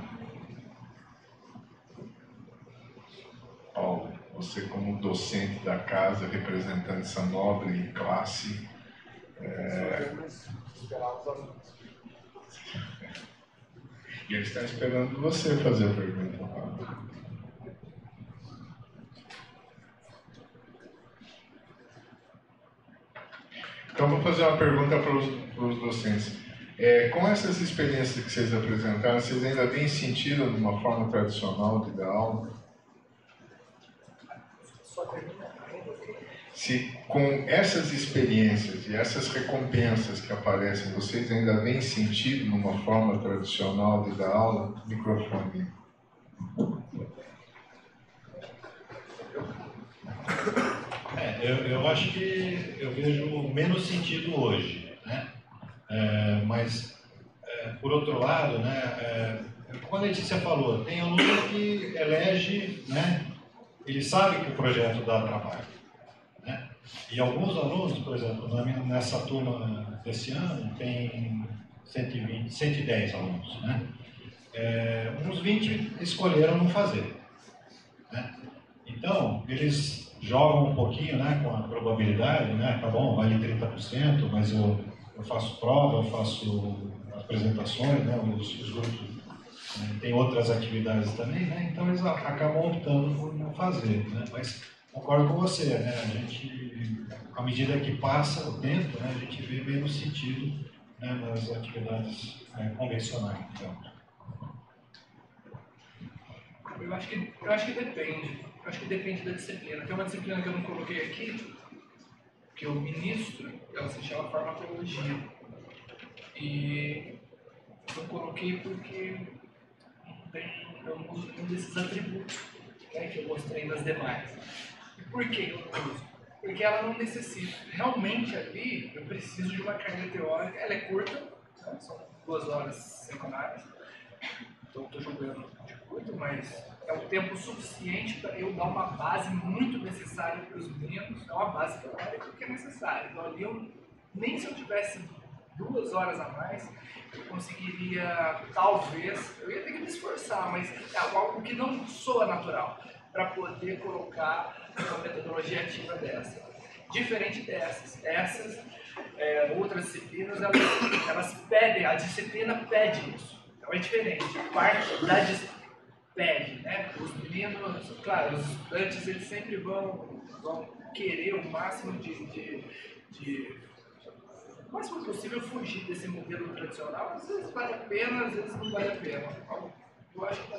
Paulo, você como docente da casa, representando essa nobre classe... E ele está esperando você fazer a pergunta, Paulo. Então, vou fazer uma pergunta para os docentes. Com essas experiências que vocês apresentaram, vocês ainda têm sentido numa forma tradicional de dar aula? Se com essas experiências e essas recompensas que aparecem, vocês ainda veem sentido numa forma tradicional de dar aula? Microfone. Eu acho que eu vejo menos sentido hoje, né? Mas, por outro lado, né, como a Letícia falou, tem aluno que elege, né, ele sabe que o projeto dá trabalho. Né? E alguns alunos, por exemplo, nessa turma desse ano, tem 110 alunos. Né? Uns 20 escolheram não fazer. Né? Então, eles jogam um pouquinho, né, com a probabilidade, né, tá bom, vale 30%, mas eu faço prova, eu faço apresentações, né, os grupos tem outras atividades também, né, então eles acabam optando por não fazer, né, mas concordo com você, né, a gente, à medida que passa o tempo, né, a gente vê menos sentido, né, nas atividades convencionais, então. Eu acho que depende. Eu acho que depende da disciplina. Tem uma disciplina que eu não coloquei aqui, que eu ministro, ela se chama farmacologia. E eu coloquei porque eu não uso nenhum desses atributos, né, que eu mostrei nas demais. E por que eu não uso? Porque ela não necessita. Realmente ali eu preciso de uma carga teórica, ela é curta, né, são 2 horas semanais. Então estou jogando de curto, mas é o tempo suficiente para eu dar uma base muito necessária para os meninos, é uma base teórica que é necessária. Então ali nem se eu tivesse 2 horas a mais, eu conseguiria, talvez, eu ia ter que me esforçar, mas é algo que não soa natural, para poder colocar uma metodologia ativa dessa. Diferente dessas. Essas outras disciplinas, elas pedem, a disciplina pede isso. Então é diferente. A parte da disciplina pede, né? Os meninos, claro, os estudantes, eles sempre vão querer o máximo o máximo possível fugir desse modelo tradicional. Às vezes vale a pena, às vezes não vale a pena. Eu acho que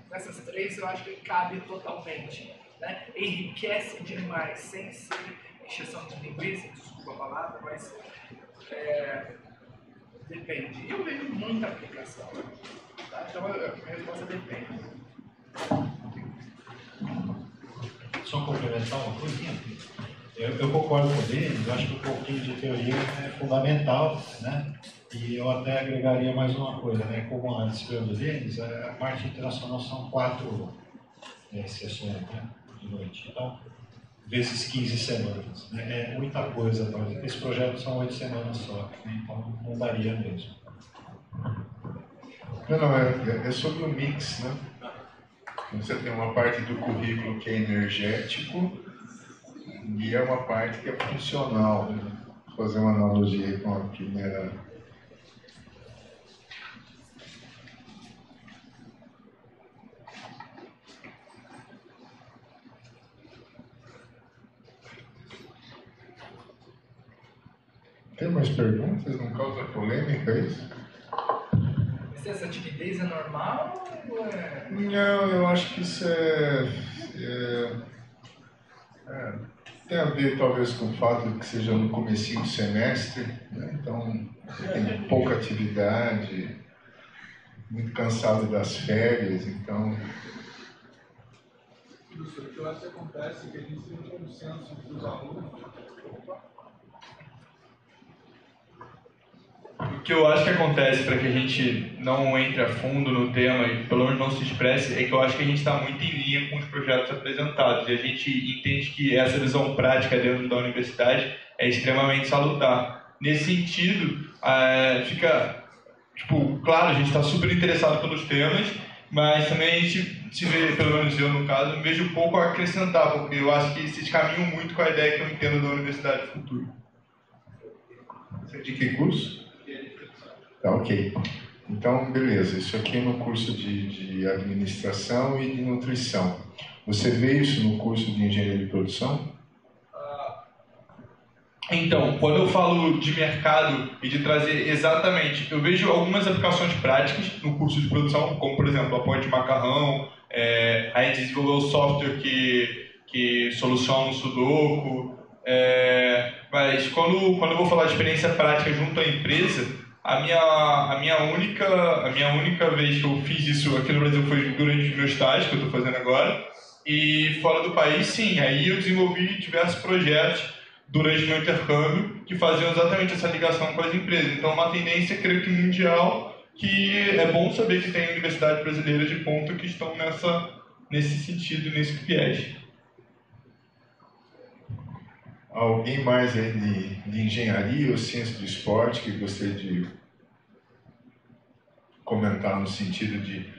nessas três, eu acho que cabe totalmente. Né? Enriquece demais, sem ser encheção de linguiça, desculpa a palavra, mas depende. Eu vejo muita aplicação. Tá? Então, a minha resposta depende. Só complementar uma coisinha. Eu concordo com ele, eu acho que um pouquinho de teoria é fundamental, né? E eu até agregaria mais uma coisa, né? Como a disciplina do Denis, a parte internacional são 4 sessões, né? De noite. Então, vezes 15 semanas. Né? É muita coisa. Esse projeto são 8 semanas só, né? Então não daria mesmo. Não, é sobre o mix, né? Você tem uma parte do currículo que é energético e é uma parte que é funcional. Né? Vou fazer uma analogia com a primeira. Tem mais perguntas? Não causa polêmica isso? Mas essa timidez é normal ou é... Não, eu acho que isso tem a ver talvez com o fato de que seja no comecinho do semestre, né? Então tem pouca atividade, muito cansado das férias, então... Professor, o que eu acho que acontece é que a gente tem um consenso entre os alunos. O que eu acho que acontece para que a gente não entre a fundo no tema e pelo menos não se expresse é que eu acho que a gente está muito em linha com os projetos apresentados e a gente entende que essa visão prática dentro da universidade é extremamente salutar. Nesse sentido, fica, claro, a gente está super interessado pelos temas, mas também a gente se vê, pelo menos eu no caso, me vejo pouco a acrescentar, porque eu acho que vocês caminham muito com a ideia que eu entendo da universidade futuro. Você é de que curso? Tá, ok. Então, beleza. Isso aqui é no curso de administração e de nutrição. Você vê isso no curso de engenharia de produção? Então, quando eu falo de mercado e de trazer exatamente, eu vejo algumas aplicações práticas no curso de produção, como, por exemplo, apoio de macarrão, a gente desenvolveu o software que soluciona o Sudoku, mas quando eu vou falar de experiência prática junto à empresa, a minha única vez que eu fiz isso aqui no Brasil foi durante o meu estágio, que eu estou fazendo agora, e fora do país, sim, aí eu desenvolvi diversos projetos durante o meu intercâmbio que faziam exatamente essa ligação com as empresas. Então, uma tendência, creio que mundial, que é bom saber que tem universidades brasileiras de ponta que estão nesse sentido, nesse viés. Alguém mais aí de engenharia ou ciência do esporte que gostaria de comentar no sentido de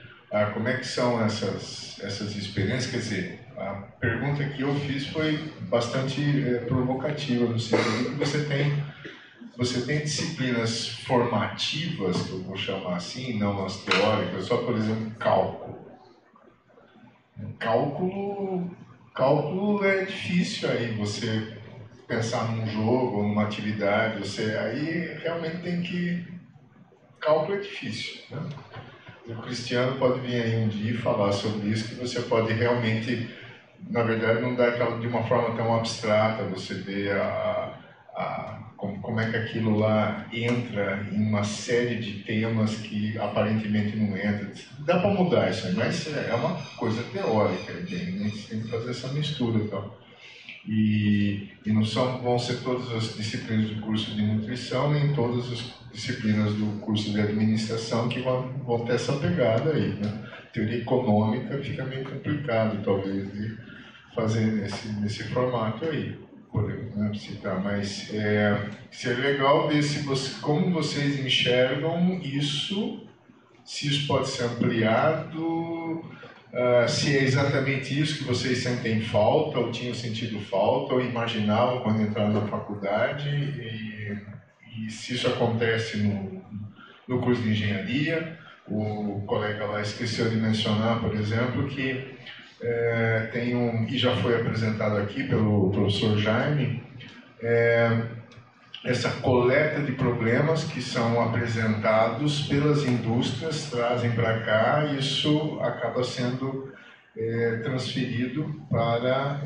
como é que são essas experiências? Quer dizer, a pergunta que eu fiz foi bastante provocativa, no sentido que você tem disciplinas formativas, que eu vou chamar assim, não as teóricas, só, por exemplo, cálculo. Cálculo é difícil aí você pensar num jogo ou numa atividade, aí realmente tem que... Cálculo é difícil, né? O Cristiano pode vir aí um dia e falar sobre isso, que você pode realmente, na verdade, não dar aquela de uma forma tão abstrata, você vê como é que aquilo lá entra em uma série de temas que aparentemente não entra. Dá para mudar isso aí, mas é uma coisa teórica, né? Você tem que fazer essa mistura e tal. E não vão ser todas as disciplinas do curso de nutrição, nem todas as disciplinas do curso de administração que vão ter essa pegada aí, né? Teoria econômica fica meio complicado, talvez, de fazer nesse formato aí, podemos citar, mas seria legal ver como vocês enxergam isso, se isso pode ser ampliado, se é exatamente isso que vocês sentem falta, ou tinham sentido falta, ou imaginavam quando entraram na faculdade, e se isso acontece no curso de engenharia. O colega lá esqueceu de mencionar, por exemplo, que tem e já foi apresentado aqui pelo professor Jaime, essa coleta de problemas que são apresentados pelas indústrias, trazem para cá, e isso acaba sendo transferido para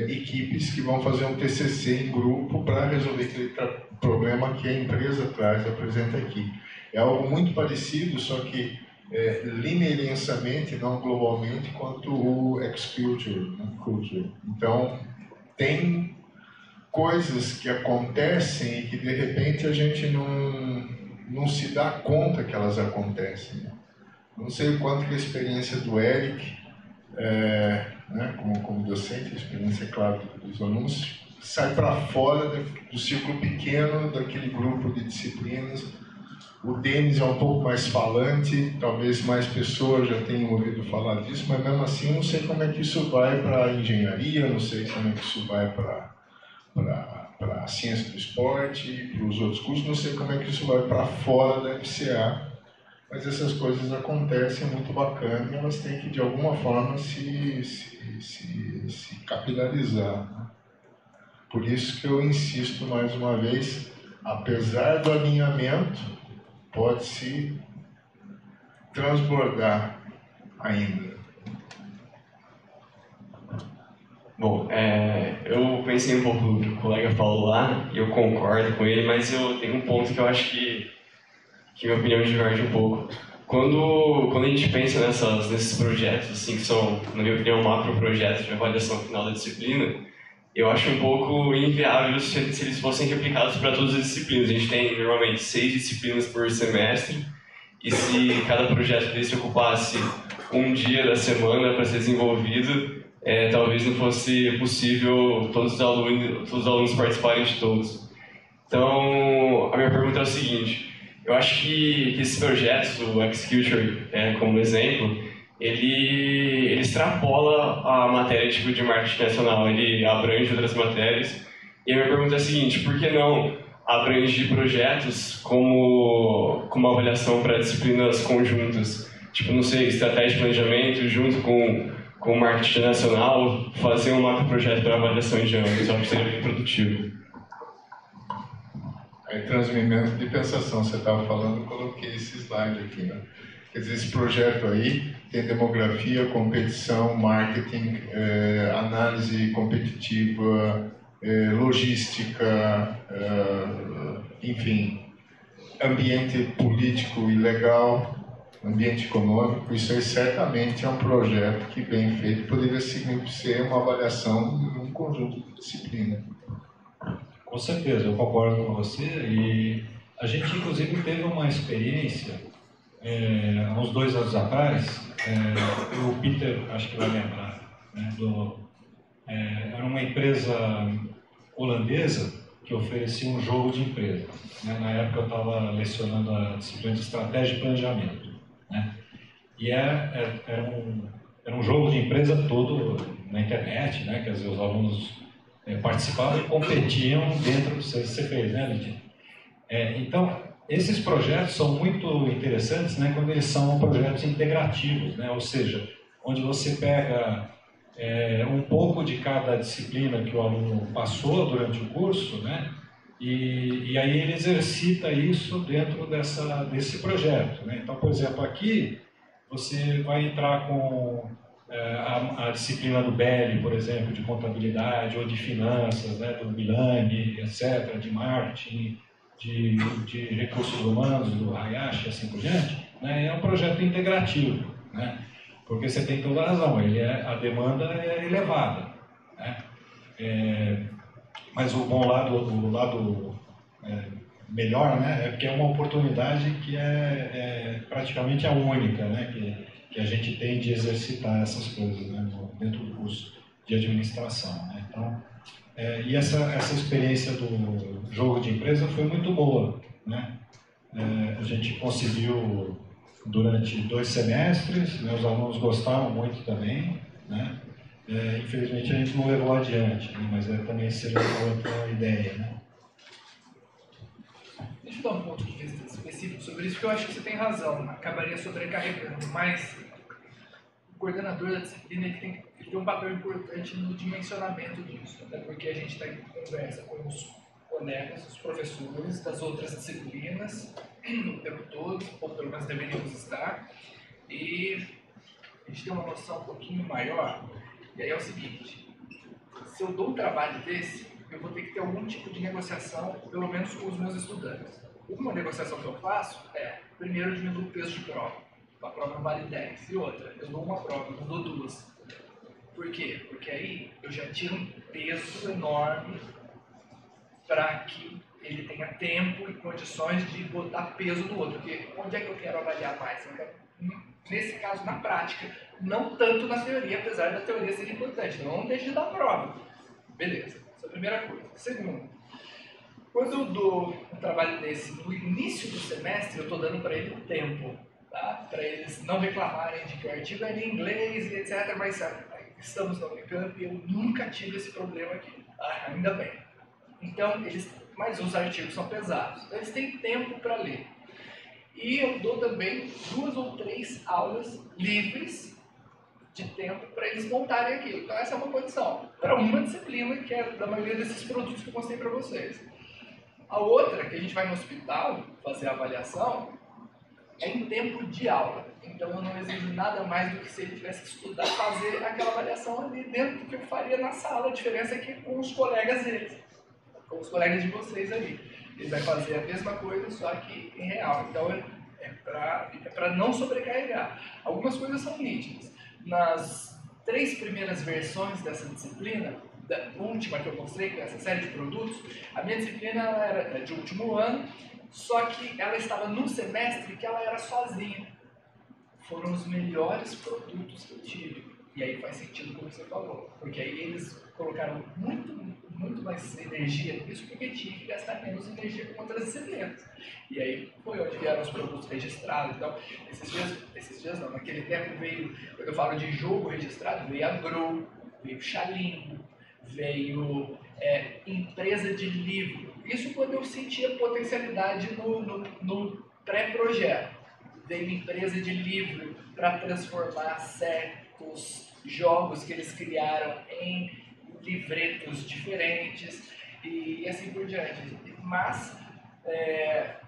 equipes que vão fazer um TCC em grupo para resolver aquele problema que a empresa traz, apresenta aqui. É algo muito parecido, só que linearmente, não globalmente, quanto o X-Culture. Né? Então, tem coisas que acontecem e que de repente a gente não se dá conta que elas acontecem. Não sei o quanto que a experiência do Eric, né, como docente, a experiência, claro, dos alunos, sai para fora do círculo pequeno daquele grupo de disciplinas. O Denis é um pouco mais falante, talvez mais pessoas já tenham ouvido falar disso, mas mesmo assim eu não sei como é que isso vai para a engenharia, não sei como é que isso vai para a ciência do esporte, para os outros cursos, não sei como é que isso vai para fora da FCA, mas essas coisas acontecem, muito bacana, e elas têm que de alguma forma se capilarizar. Né? Por isso que eu insisto mais uma vez, apesar do alinhamento, pode-se transbordar ainda. Bom, eu pensei um pouco no que o colega falou lá, e eu concordo com ele, mas eu tenho um ponto que eu acho que minha opinião diverge um pouco. Quando a gente pensa nesses projetos, assim, que são, na minha opinião, macro-projetos de avaliação final da disciplina, eu acho um pouco inviável se eles fossem replicados para todas as disciplinas. A gente tem, normalmente, 6 disciplinas por semestre, e se cada projeto desse ocupasse um dia da semana para ser desenvolvido, talvez não fosse possível todos os alunos participarem de todos. Então, a minha pergunta é o seguinte: eu acho que esses projetos, o X-Culture como exemplo, ele extrapola a matéria tipo de marketing nacional, ele abrange outras matérias. E a minha pergunta é a seguinte: por que não abranger projetos como avaliação para disciplinas conjuntas? Tipo, não sei, estratégia de planejamento junto com o marketing nacional, fazer um macro-projeto para avaliação de anos. Eu acho que seria bem produtivo. Aí, transmimento de pensação, você estava falando, eu coloquei esse slide aqui, né? Quer dizer, esse projeto aí tem demografia, competição, marketing, análise competitiva, logística, enfim, ambiente político e legal, ambiente econômico. Isso aí certamente é um projeto que, bem feito, poderia ser uma avaliação de um conjunto de disciplinas. Com certeza, eu concordo com você. E a gente, inclusive, teve uma experiência há uns 2 anos atrás. O Peter, acho que vai lembrar, né, era uma empresa holandesa que oferecia um jogo de empresa. Né? Na época eu estava lecionando a disciplina de estratégia e planejamento. Né? E era um jogo de empresa todo na internet, né? Quer dizer, os alunos participavam e competiam dentro do que você fez, né, Lidia? Então, esses projetos são muito interessantes, né, quando eles são projetos integrativos, né? Ou seja, onde você pega um pouco de cada disciplina que o aluno passou durante o curso, né? E aí ele exercita isso dentro desse projeto, né? Então, por exemplo, aqui você vai entrar com a disciplina do BEL, por exemplo, de contabilidade ou de finanças, né, do Bilang, etc., de marketing, de recursos humanos, do Hayashi, assim por diante, né? É um projeto integrativo, né? Porque você tem toda a razão, a demanda é elevada, né? Mas o bom lado, o lado melhor, né, é que é uma oportunidade que é praticamente a única, né, que a gente tem de exercitar essas coisas, né, dentro do curso de administração, né? Então, e essa experiência do jogo de empresa foi muito boa, né? A gente conseguiu durante 2 semestres, né? Os alunos gostaram muito também, né? Infelizmente a gente não levou adiante, né? Mas também seria uma outra ideia, né? Deixa eu dar um ponto de vista específico sobre isso, porque eu acho que você tem razão, acabaria sobrecarregando, mas o coordenador da disciplina ele tem um papel importante no dimensionamento disso, até porque a gente está em conversa com os colegas, os professores das outras disciplinas o tempo todo, ou pelo menos deveríamos estar, e a gente tem uma noção um pouquinho maior, e aí é o seguinte, se eu dou um trabalho desse, eu vou ter que ter algum tipo de negociação, pelo menos com os meus estudantes. Uma negociação que eu faço é, primeiro eu diminuo o peso de prova, a prova não vale 10, e outra, eu dou uma prova, não dou 2. Por quê? Porque aí eu já tiro um peso enorme para que ele tenha tempo e condições de botar peso no outro. Porque onde é que eu quero avaliar mais? Eu quero, nesse caso, na prática, não tanto na teoria, apesar da teoria ser importante. Não deixe de dar prova. Beleza, essa é a primeira coisa. Segundo, quando eu dou um trabalho desse no início do semestre, eu estou dando para ele tempo, tá? Para eles não reclamarem de que o artigo é em inglês e etc. Mas estamos na Unicamp e eu nunca tive esse problema aqui. Ainda bem. Então, mas os artigos são pesados, então eles têm tempo para ler. E eu dou também 2 ou 3 aulas livres de tempo para eles montarem aquilo. Então essa é uma condição para uma disciplina que é da maioria desses produtos que eu mostrei para vocês. A outra, que a gente vai no hospital fazer a avaliação, é em tempo de aula. Então eu não exijo nada mais do que se ele tivesse que estudar, fazer aquela avaliação ali dentro do que eu faria na sala. A diferença é que com os colegas deles, com os colegas de vocês ali. Ele vai fazer a mesma coisa, só que em real. Então é para não sobrecarregar. Algumas coisas são nítidas. Nas 3 primeiras versões dessa disciplina, da última que eu mostrei, com essa série de produtos, a minha disciplina ela era de último ano, só que ela estava num semestre que ela era sozinha. Foram os melhores produtos que eu tive. E aí faz sentido como você falou, porque aí eles colocaram muito mais energia nisso, porque tinha que gastar menos energia com outras disciplinas. E aí foi onde vieram os produtos registrados. Então, esses dias não, naquele tempo veio, quando eu falo de jogo registrado, veio a Grow, veio Xalingo, veio empresa de livro. Isso quando eu sentia potencialidade no pré-projeto. Veio empresa de livro para transformar certos jogos que eles criaram em livretos diferentes e assim por diante. Mas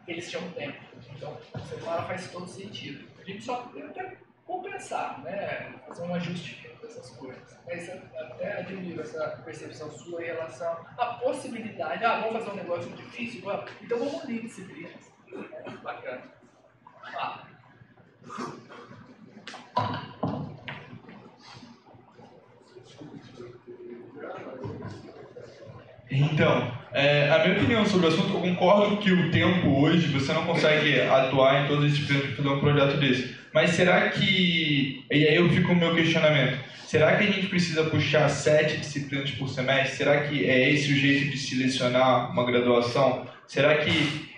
eles tinham tempo. Então, essa palavra faz todo sentido. A gente só tenta compensar, né? Fazer um ajuste dessas coisas. Mas até admiro essa percepção sua em relação à possibilidade. Vamos fazer um negócio difícil? Vamos. Então vamos unir disciplinas. Bacana. Então, a minha opinião sobre o assunto, eu concordo que o tempo hoje, você não consegue atuar em todas as disciplinas para fazer um projeto desse. Mas será que, e aí eu fico com o meu questionamento, será que a gente precisa puxar 7 disciplinas por semestre? Será que é esse o jeito de selecionar uma graduação? Será que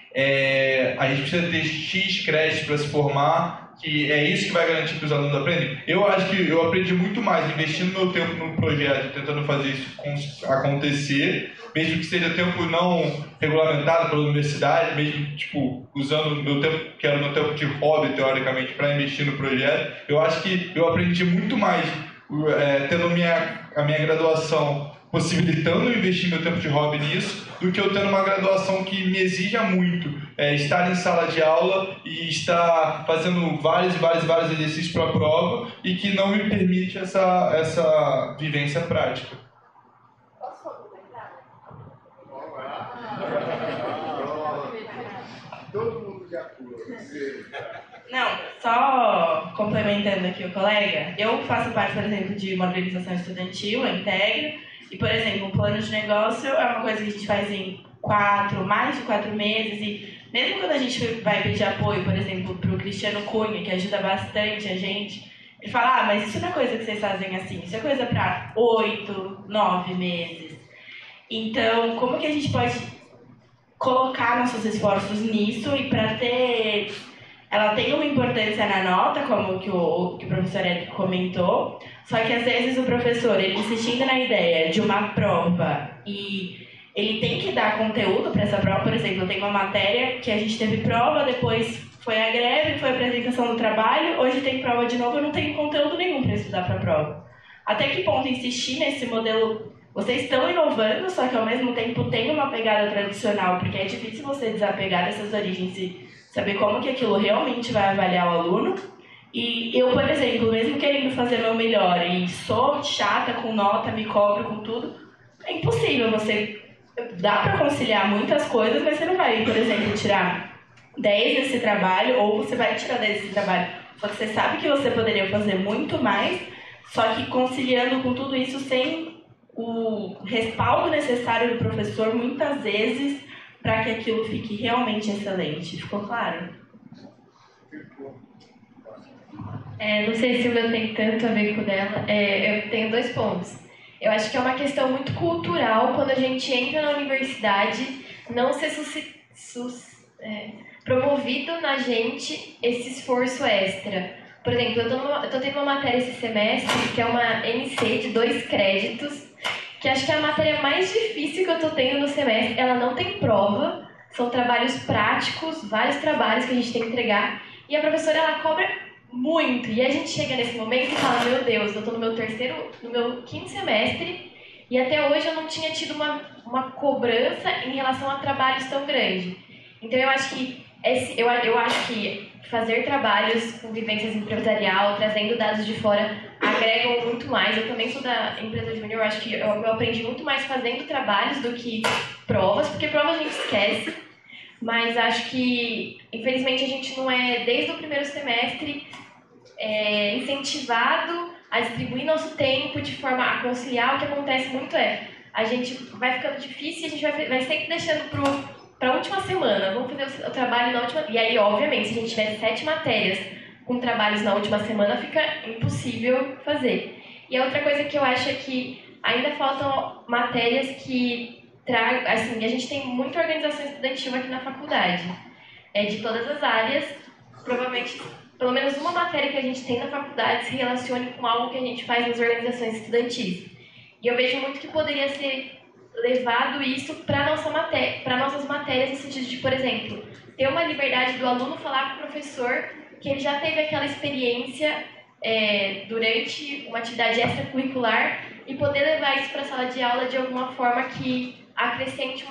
a gente precisa ter X créditos para se formar, que é isso que vai garantir que os alunos aprendem? Eu acho que eu aprendi muito mais investindo meu tempo no projeto, tentando fazer isso acontecer, mesmo que seja tempo não regulamentado pela universidade, mesmo usando o meu tempo, que era o meu tempo de hobby, teoricamente, para investir no projeto. Eu acho que eu aprendi muito mais tendo a minha graduação possibilitando investir meu tempo de hobby nisso, do que eu tendo uma graduação que me exija muito estar em sala de aula e estar fazendo vários exercícios para a prova e que não me permite essa vivência prática. Posso complementar? Todo mundo de acordo. Não, só complementando aqui o colega, eu faço parte, por exemplo, de uma organização estudantil, a Integra. E, por exemplo, um plano de negócio é uma coisa que a gente faz em mais de 4 meses. E mesmo quando a gente vai pedir apoio, por exemplo, para o Cristiano Cunha, que ajuda bastante a gente, ele fala, mas isso não é coisa que vocês fazem assim, isso é coisa para 8, 9 meses. Então, como que a gente pode colocar nossos esforços nisso e para ter ela tem uma importância na nota, como que o professor Érico comentou, só que às vezes o professor, ele insistindo na ideia de uma prova e ele tem que dar conteúdo para essa prova. Por exemplo, tem uma matéria que a gente teve prova, depois foi a greve, foi a apresentação do trabalho, hoje tem prova de novo, eu não tenho conteúdo nenhum para estudar para a prova. Até que ponto insistir nesse modelo? Vocês estão inovando, só que ao mesmo tempo tem uma pegada tradicional, porque é difícil você desapegar dessas origens e saber como que aquilo realmente vai avaliar o aluno. E eu, por exemplo, mesmo querendo fazer meu melhor e sou chata com nota, me cobro com tudo, é impossível. Você dá para conciliar muitas coisas, mas você não vai, por exemplo, tirar 10 desse trabalho, ou você vai tirar 10 desse trabalho. Só que você sabe que você poderia fazer muito mais, só que conciliando com tudo isso sem o respaldo necessário do professor, muitas vezes, para que aquilo fique realmente excelente. Ficou claro? Não sei se o meu tem tanto a ver com o dela. Eu tenho 2 pontos. Eu acho que é uma questão muito cultural quando a gente entra na universidade, não ser promovido na gente esse esforço extra. Por exemplo, eu tô tendo uma matéria esse semestre, que é uma NC de 2 créditos, que acho que é a matéria mais difícil que eu tô tendo no semestre. Ela não tem prova, são trabalhos práticos, vários trabalhos que a gente tem que entregar, e a professora, ela cobra muito. E a gente chega nesse momento e fala, meu Deus, eu tô no meu 5º semestre, e até hoje eu não tinha tido uma cobrança em relação a trabalhos tão grande. Então eu acho que fazer trabalhos com vivências empresarial, trazendo dados de fora, agregam muito mais. Eu também sou da empresa júnior, eu acho que eu aprendi muito mais fazendo trabalhos do que provas, porque provas a gente esquece, mas acho que, infelizmente, a gente não é, desde o 1º semestre, incentivado a distribuir nosso tempo de forma a conciliar. O que acontece muito a gente vai ficando difícil e a gente vai sempre deixando para a última semana, vamos fazer o trabalho na última... E aí, obviamente, se a gente tiver 7 matérias com trabalhos na última semana, fica impossível fazer. E a outra coisa que eu acho é que ainda faltam matérias que tragam... Assim, a gente tem muita organização estudantil aqui na faculdade, de todas as áreas. Provavelmente, pelo menos uma matéria que a gente tem na faculdade se relacione com algo que a gente faz nas organizações estudantis. E eu vejo muito que poderia ser levado isso para nossas matérias, no sentido de, por exemplo, ter uma liberdade do aluno falar com o professor que ele já teve aquela experiência durante uma atividade extracurricular e poder levar isso para a sala de aula de alguma forma que acrescente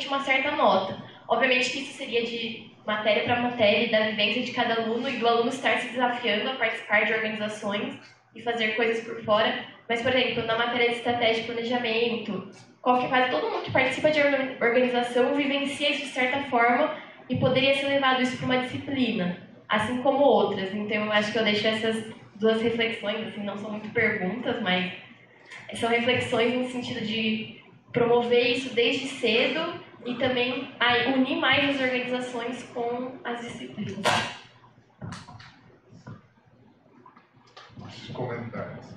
uma certa nota. Obviamente que isso seria de matéria para matéria, da vivência de cada aluno e do aluno estar se desafiando a participar de organizações e fazer coisas por fora. Mas, por exemplo, na matéria de estratégia e planejamento, todo mundo que participa de organização vivencia isso de certa forma e poderia ser levado isso para uma disciplina, assim como outras. Então, eu acho que eu deixo essas 2 reflexões, assim, não são muito perguntas, mas são reflexões no sentido de promover isso desde cedo e também unir mais as organizações com as disciplinas. Comentários.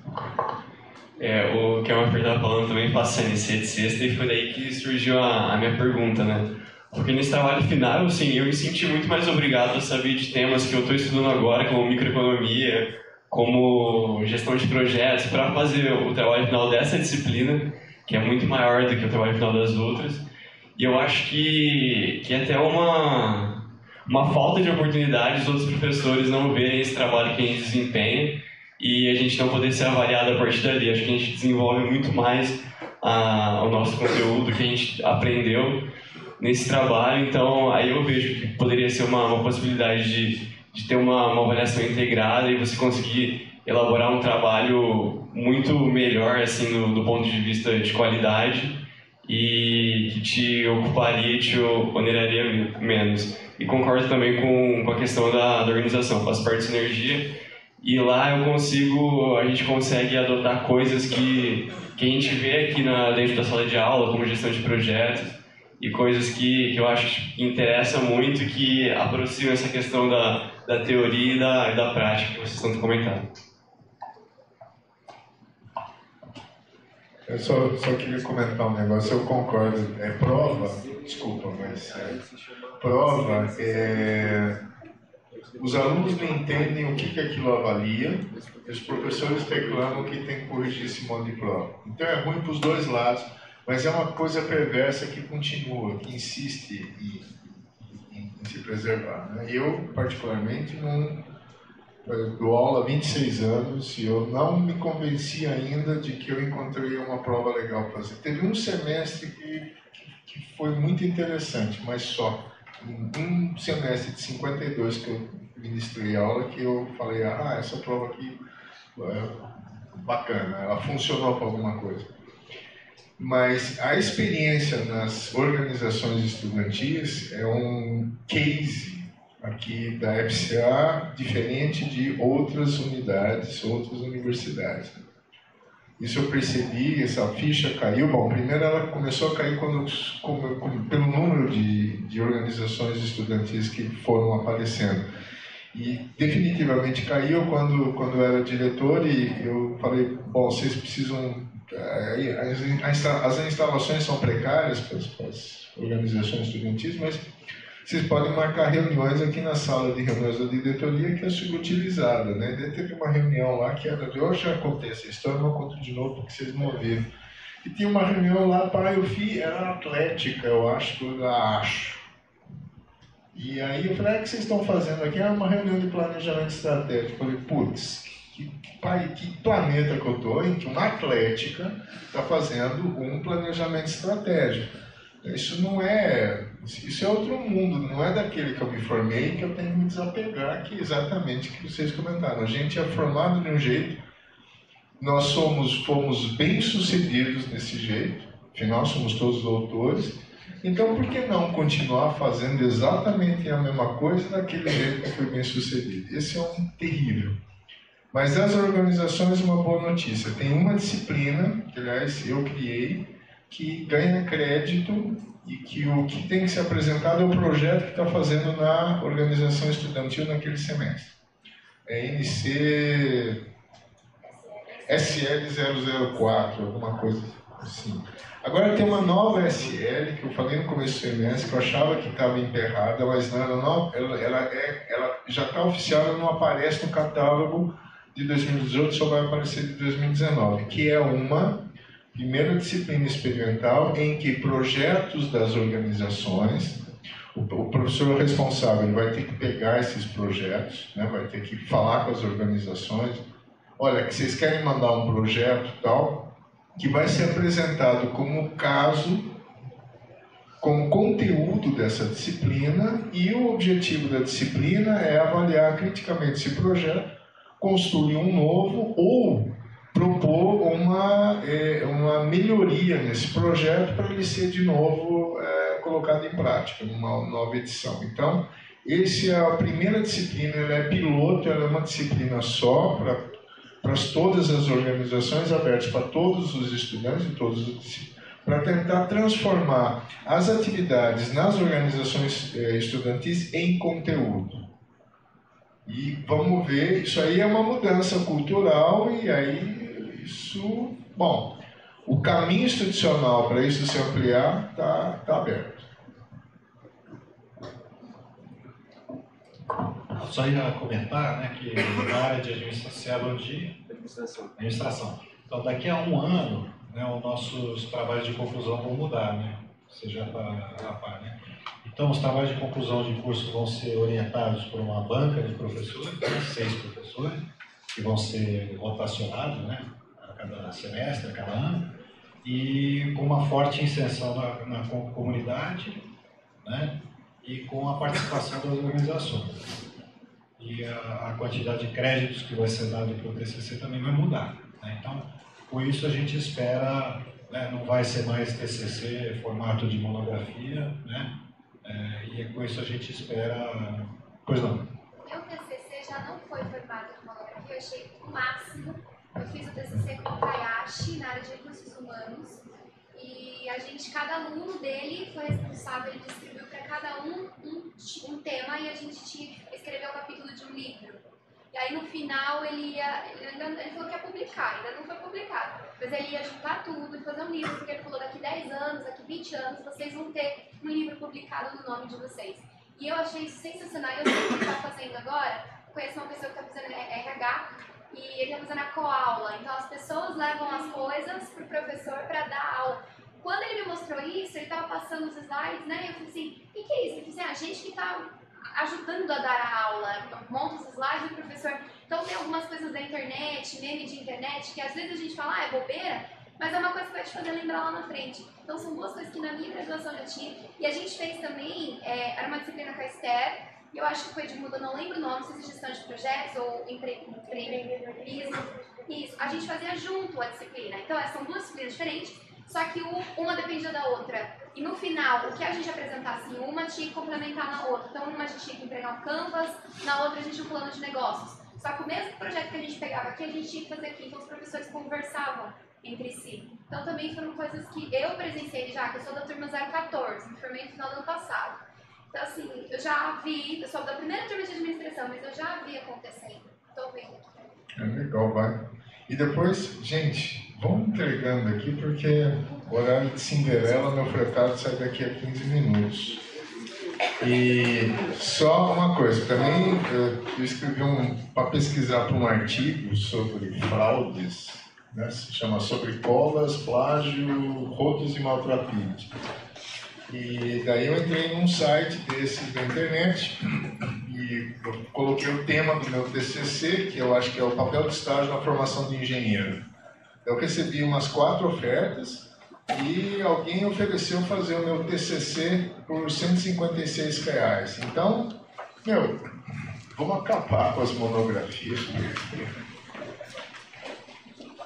O que a Marfer estava falando também passa NC de sexta, e foi daí que surgiu a minha pergunta, né? Porque nesse trabalho final, assim, eu me senti muito mais obrigado a saber de temas que eu estou estudando agora, como microeconomia, como gestão de projetos, para fazer o trabalho final dessa disciplina, que é muito maior do que o trabalho final das outras. E eu acho que é até uma falta de oportunidade os outros professores não verem esse trabalho que a gente desempenha e a gente não poder ser avaliado a partir dali. Acho que a gente desenvolve muito mais o nosso conteúdo que a gente aprendeu nesse trabalho. Então, aí eu vejo que poderia ser uma possibilidade de ter uma avaliação integrada e você conseguir elaborar um trabalho muito melhor, assim, do ponto de vista de qualidade, e que te ocuparia e te oneraria menos. E concordo também com a questão da organização. Faço parte de sinergia e lá a gente consegue adotar coisas que a gente vê aqui dentro da sala de aula, como gestão de projetos, e coisas que eu acho que interessam muito, que aproximam essa questão da teoria e da prática que vocês estão comentando. Eu só queria comentar um negócio, eu concordo. Prova os alunos não entendem o que aquilo avalia, e os professores reclamam que tem que corrigir esse modo de prova. Então é ruim para os dois lados, mas é uma coisa perversa que continua, que insiste em se preservar. Né? Eu, particularmente, eu dou aula há 26 anos e eu não me convenci ainda de que eu encontrei uma prova legal para fazer. Teve um semestre que foi muito interessante, mas só. Um semestre de 52 que eu ministrei aula, que eu falei, essa prova aqui é bacana, ela funcionou para alguma coisa. Mas a experiência nas organizações estudantis é um case aqui da FCA diferente de outras unidades, outras universidades. Isso eu percebi, essa ficha caiu. Bom, primeiro ela começou a cair pelo número de organizações estudantis que foram aparecendo. E definitivamente caiu quando eu era diretor e eu falei, bom, vocês precisam... As instalações são precárias para as organizações estudantis, mas vocês podem marcar reuniões aqui na sala de reuniões da diretoria, que é subutilizada, né? Daí teve uma reunião lá que era... Eu já contei essa história, não conto de novo porque vocês não ouviram. E tinha uma reunião lá para eu era atlética, eu acho. E aí eu falei, o que vocês estão fazendo aqui? É uma reunião de planejamento estratégico. Eu falei, putz, que planeta que eu estou em que uma atlética está fazendo um planejamento estratégico? Isso é outro mundo, não é daquele que eu me formei que eu tenho que me desapegar, que é exatamente o que vocês comentaram. A gente é formado de um jeito, nós fomos bem-sucedidos desse jeito, afinal somos todos doutores, então por que não continuar fazendo exatamente a mesma coisa daquele jeito que foi bem-sucedido? Esse é um terrível. Mas as organizações, uma boa notícia, tem uma disciplina, que aliás eu criei, que ganha crédito e que o que tem que ser apresentado é o projeto que está fazendo na organização estudantil naquele semestre. É NC SL004, alguma coisa assim. Agora tem uma nova SL, que eu falei no começo do semestre, que eu achava que estava emperrada, mas não, ela já está oficial, ela não aparece no catálogo de 2018, só vai aparecer de 2019, que é uma primeira disciplina experimental em que projetos das organizações, o professor responsável vai ter que pegar esses projetos, né, vai ter que falar com as organizações, olha, que vocês querem mandar um projeto tal, que vai ser apresentado como caso, como conteúdo dessa disciplina, e o objetivo da disciplina é avaliar criticamente esse projeto, construir um novo ou propor uma melhoria nesse projeto para ele ser de novo colocado em prática, numa nova edição. Então, essa é a primeira disciplina, ela é piloto, ela é uma disciplina só para todas as organizações, abertas para todos os estudantes e todos os para tentar transformar as atividades nas organizações estudantis em conteúdo. E vamos ver, isso aí é uma mudança cultural e aí isso, bom, o caminho institucional para isso se ampliar está aberto. Só ia comentar, né, que na área de administração. Então, daqui a um ano, né, os nossos trabalhos de conclusão vão mudar, né? Você já está a par, né? Então, os trabalhos de conclusão de curso vão ser orientados por uma banca de professores, né, 6 professores, que vão ser rotacionados, né, a cada semestre, a cada ano, e com uma forte inserção na comunidade, né, e com a participação das organizações. E a quantidade de créditos que vai ser dado para o TCC também vai mudar, né? Então, com isso a gente espera, né, não vai ser mais TCC formato de monografia, né? E com isso a gente espera... Pois não? Meu TCC já não foi formato de monografia, eu achei o máximo. Eu fiz o TCC com o Hayashi na área de recursos humanos e cada aluno dele foi responsável, ele distribuiu para cada um tema e a gente tinha que escrever um capítulo de um livro. E aí no final ele falou que ia publicar, ainda não foi publicado, mas ele ia juntar tudo e fazer um livro, porque ele falou daqui 10 anos, daqui 20 anos, vocês vão ter um livro publicado no nome de vocês. E eu achei isso sensacional. Eu sei o que ele está fazendo agora. Eu conheço uma pessoa que está fazendo RH e ele está fazendo a coaula. Então as pessoas levam as coisas para o professor para dar aula. Quando ele me mostrou isso, ele estava passando os slides, né? Eu falei assim, o que é isso? Ele falou assim, a gente que está ajudando a dar a aula, monta os slides do professor. Então tem algumas coisas da internet, meme de internet, que às vezes a gente fala, é bobeira, mas é uma coisa que vai te fazer lembrar lá na frente. Então são duas coisas que na minha graduação eu tinha. E a gente fez também, era uma disciplina com a Esther, eu acho que foi de muda, não lembro o nome, não sei se gestão de projetos ou empreendedorismo. Isso, a gente fazia junto a disciplina. Então são duas disciplinas diferentes, só que uma dependia da outra. E no final, o que a gente apresentasse em uma tinha que complementar na outra. Então, numa a gente tinha que entregar um canvas, na outra a gente tinha um plano de negócios. Só que o mesmo projeto que a gente pegava aqui, a gente tinha que fazer aqui. Então, os professores conversavam entre si. Então, também foram coisas que eu presenciei já, que eu sou da turma 014, me formei no final do ano passado. Então, assim, eu já vi, eu sou da primeira turma de administração, mas eu já vi acontecendo. Estou vendo aqui. É legal, vai. E depois, gente, vamos entregando aqui, porque o horário de Cinderela, meu fretado sai daqui a 15 minutos. E só uma coisa, também eu escrevi para pesquisar para um artigo sobre fraudes, né, se chama Sobre Colas, Plágio, Rotos e Maltrapilhos. E daí eu entrei num site desses da internet e eu coloquei o tema do meu TCC, que eu acho que é o papel de estágio na formação de engenheiro. Eu recebi umas 4 ofertas e alguém ofereceu fazer o meu TCC por R$156. Então, vamos acabar com as monografias.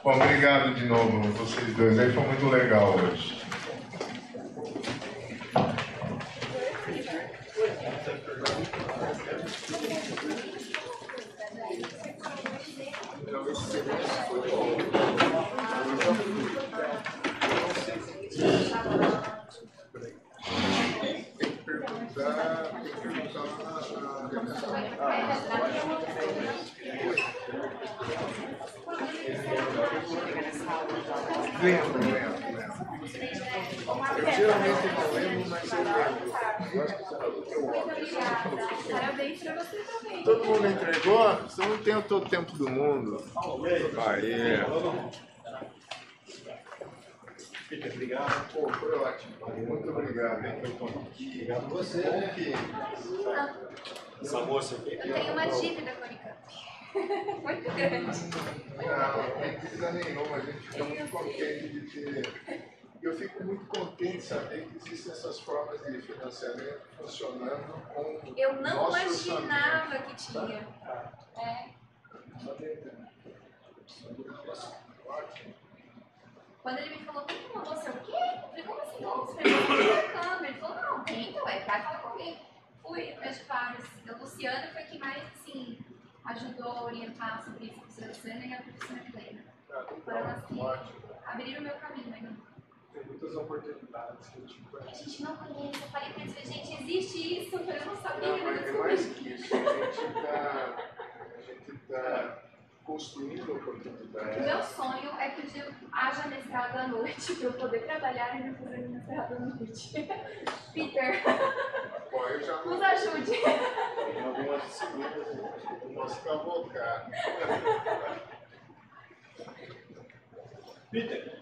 Bom, obrigado de novo vocês dois, aí foi muito legal hoje. Lembro. Eu geralmente não lembro, mas eu lembro. Eu acho que você falou que eu óbvio. Parabéns pra você também. Todo mundo entregou? Você não tem todo o tempo do mundo. Aê. Obrigado. Pô, foi ótimo. Muito obrigado, hein, que eu tô aqui. Obrigado a você. Bom que... Essa moça aqui. Eu tenho uma dívida com a Unicamp. Muito grande. Não tem dívida nenhuma. A gente fica muito contente de ter... Eu fico muito contente de saber que existem essas formas de financiamento funcionando com eu não nosso imaginava que tinha. Quando ele me falou, tem uma moça, o quê? Eu falei, como assim? Você vai câmera? Ele falou, não, tenta, vai falar com alguém. Fui atrás de vários. A Luciana foi que mais, assim, ajudou a orientar sobre isso, a professora Luciana e a professora Helena. Foram as que abriram o meu caminho ainda. Tem muitas oportunidades que a gente conhece. A gente não conhece. Eu falei pra eles, gente, existe isso? Eu não sabia. Não, mas é mais que isso. A gente tá construindo oportunidades. O meu sonho é que o dia haja mestrado à noite para eu poder trabalhar e não fazer mestrado à noite. Peter, Bom, eu já nos ajude. Em algumas disciplinas eu posso cavocar. Peter,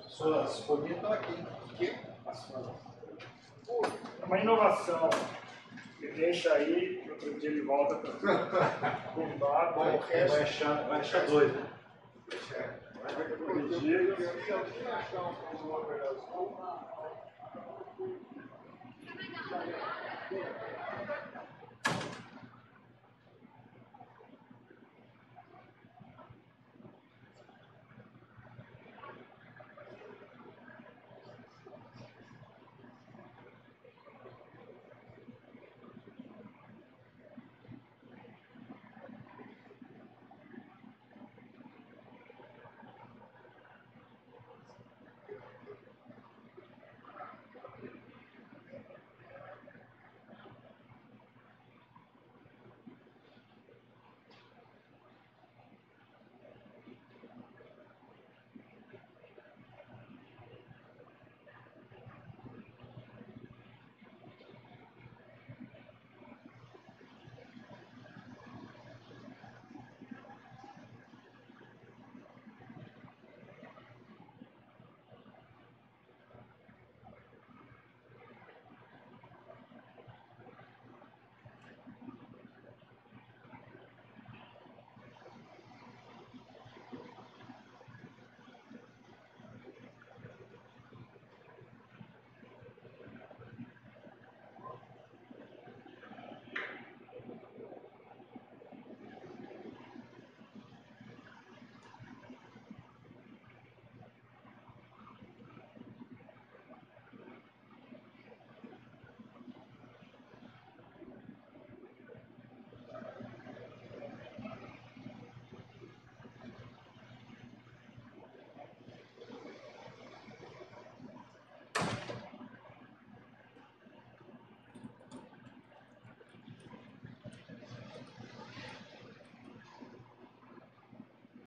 suas folhinhas estão aqui. Que? Uma inovação. Ele deixa aí, outro dia ele volta para o bar. Bom, vai achar 2, né? Corrigir. Eu tinha achado uma operação.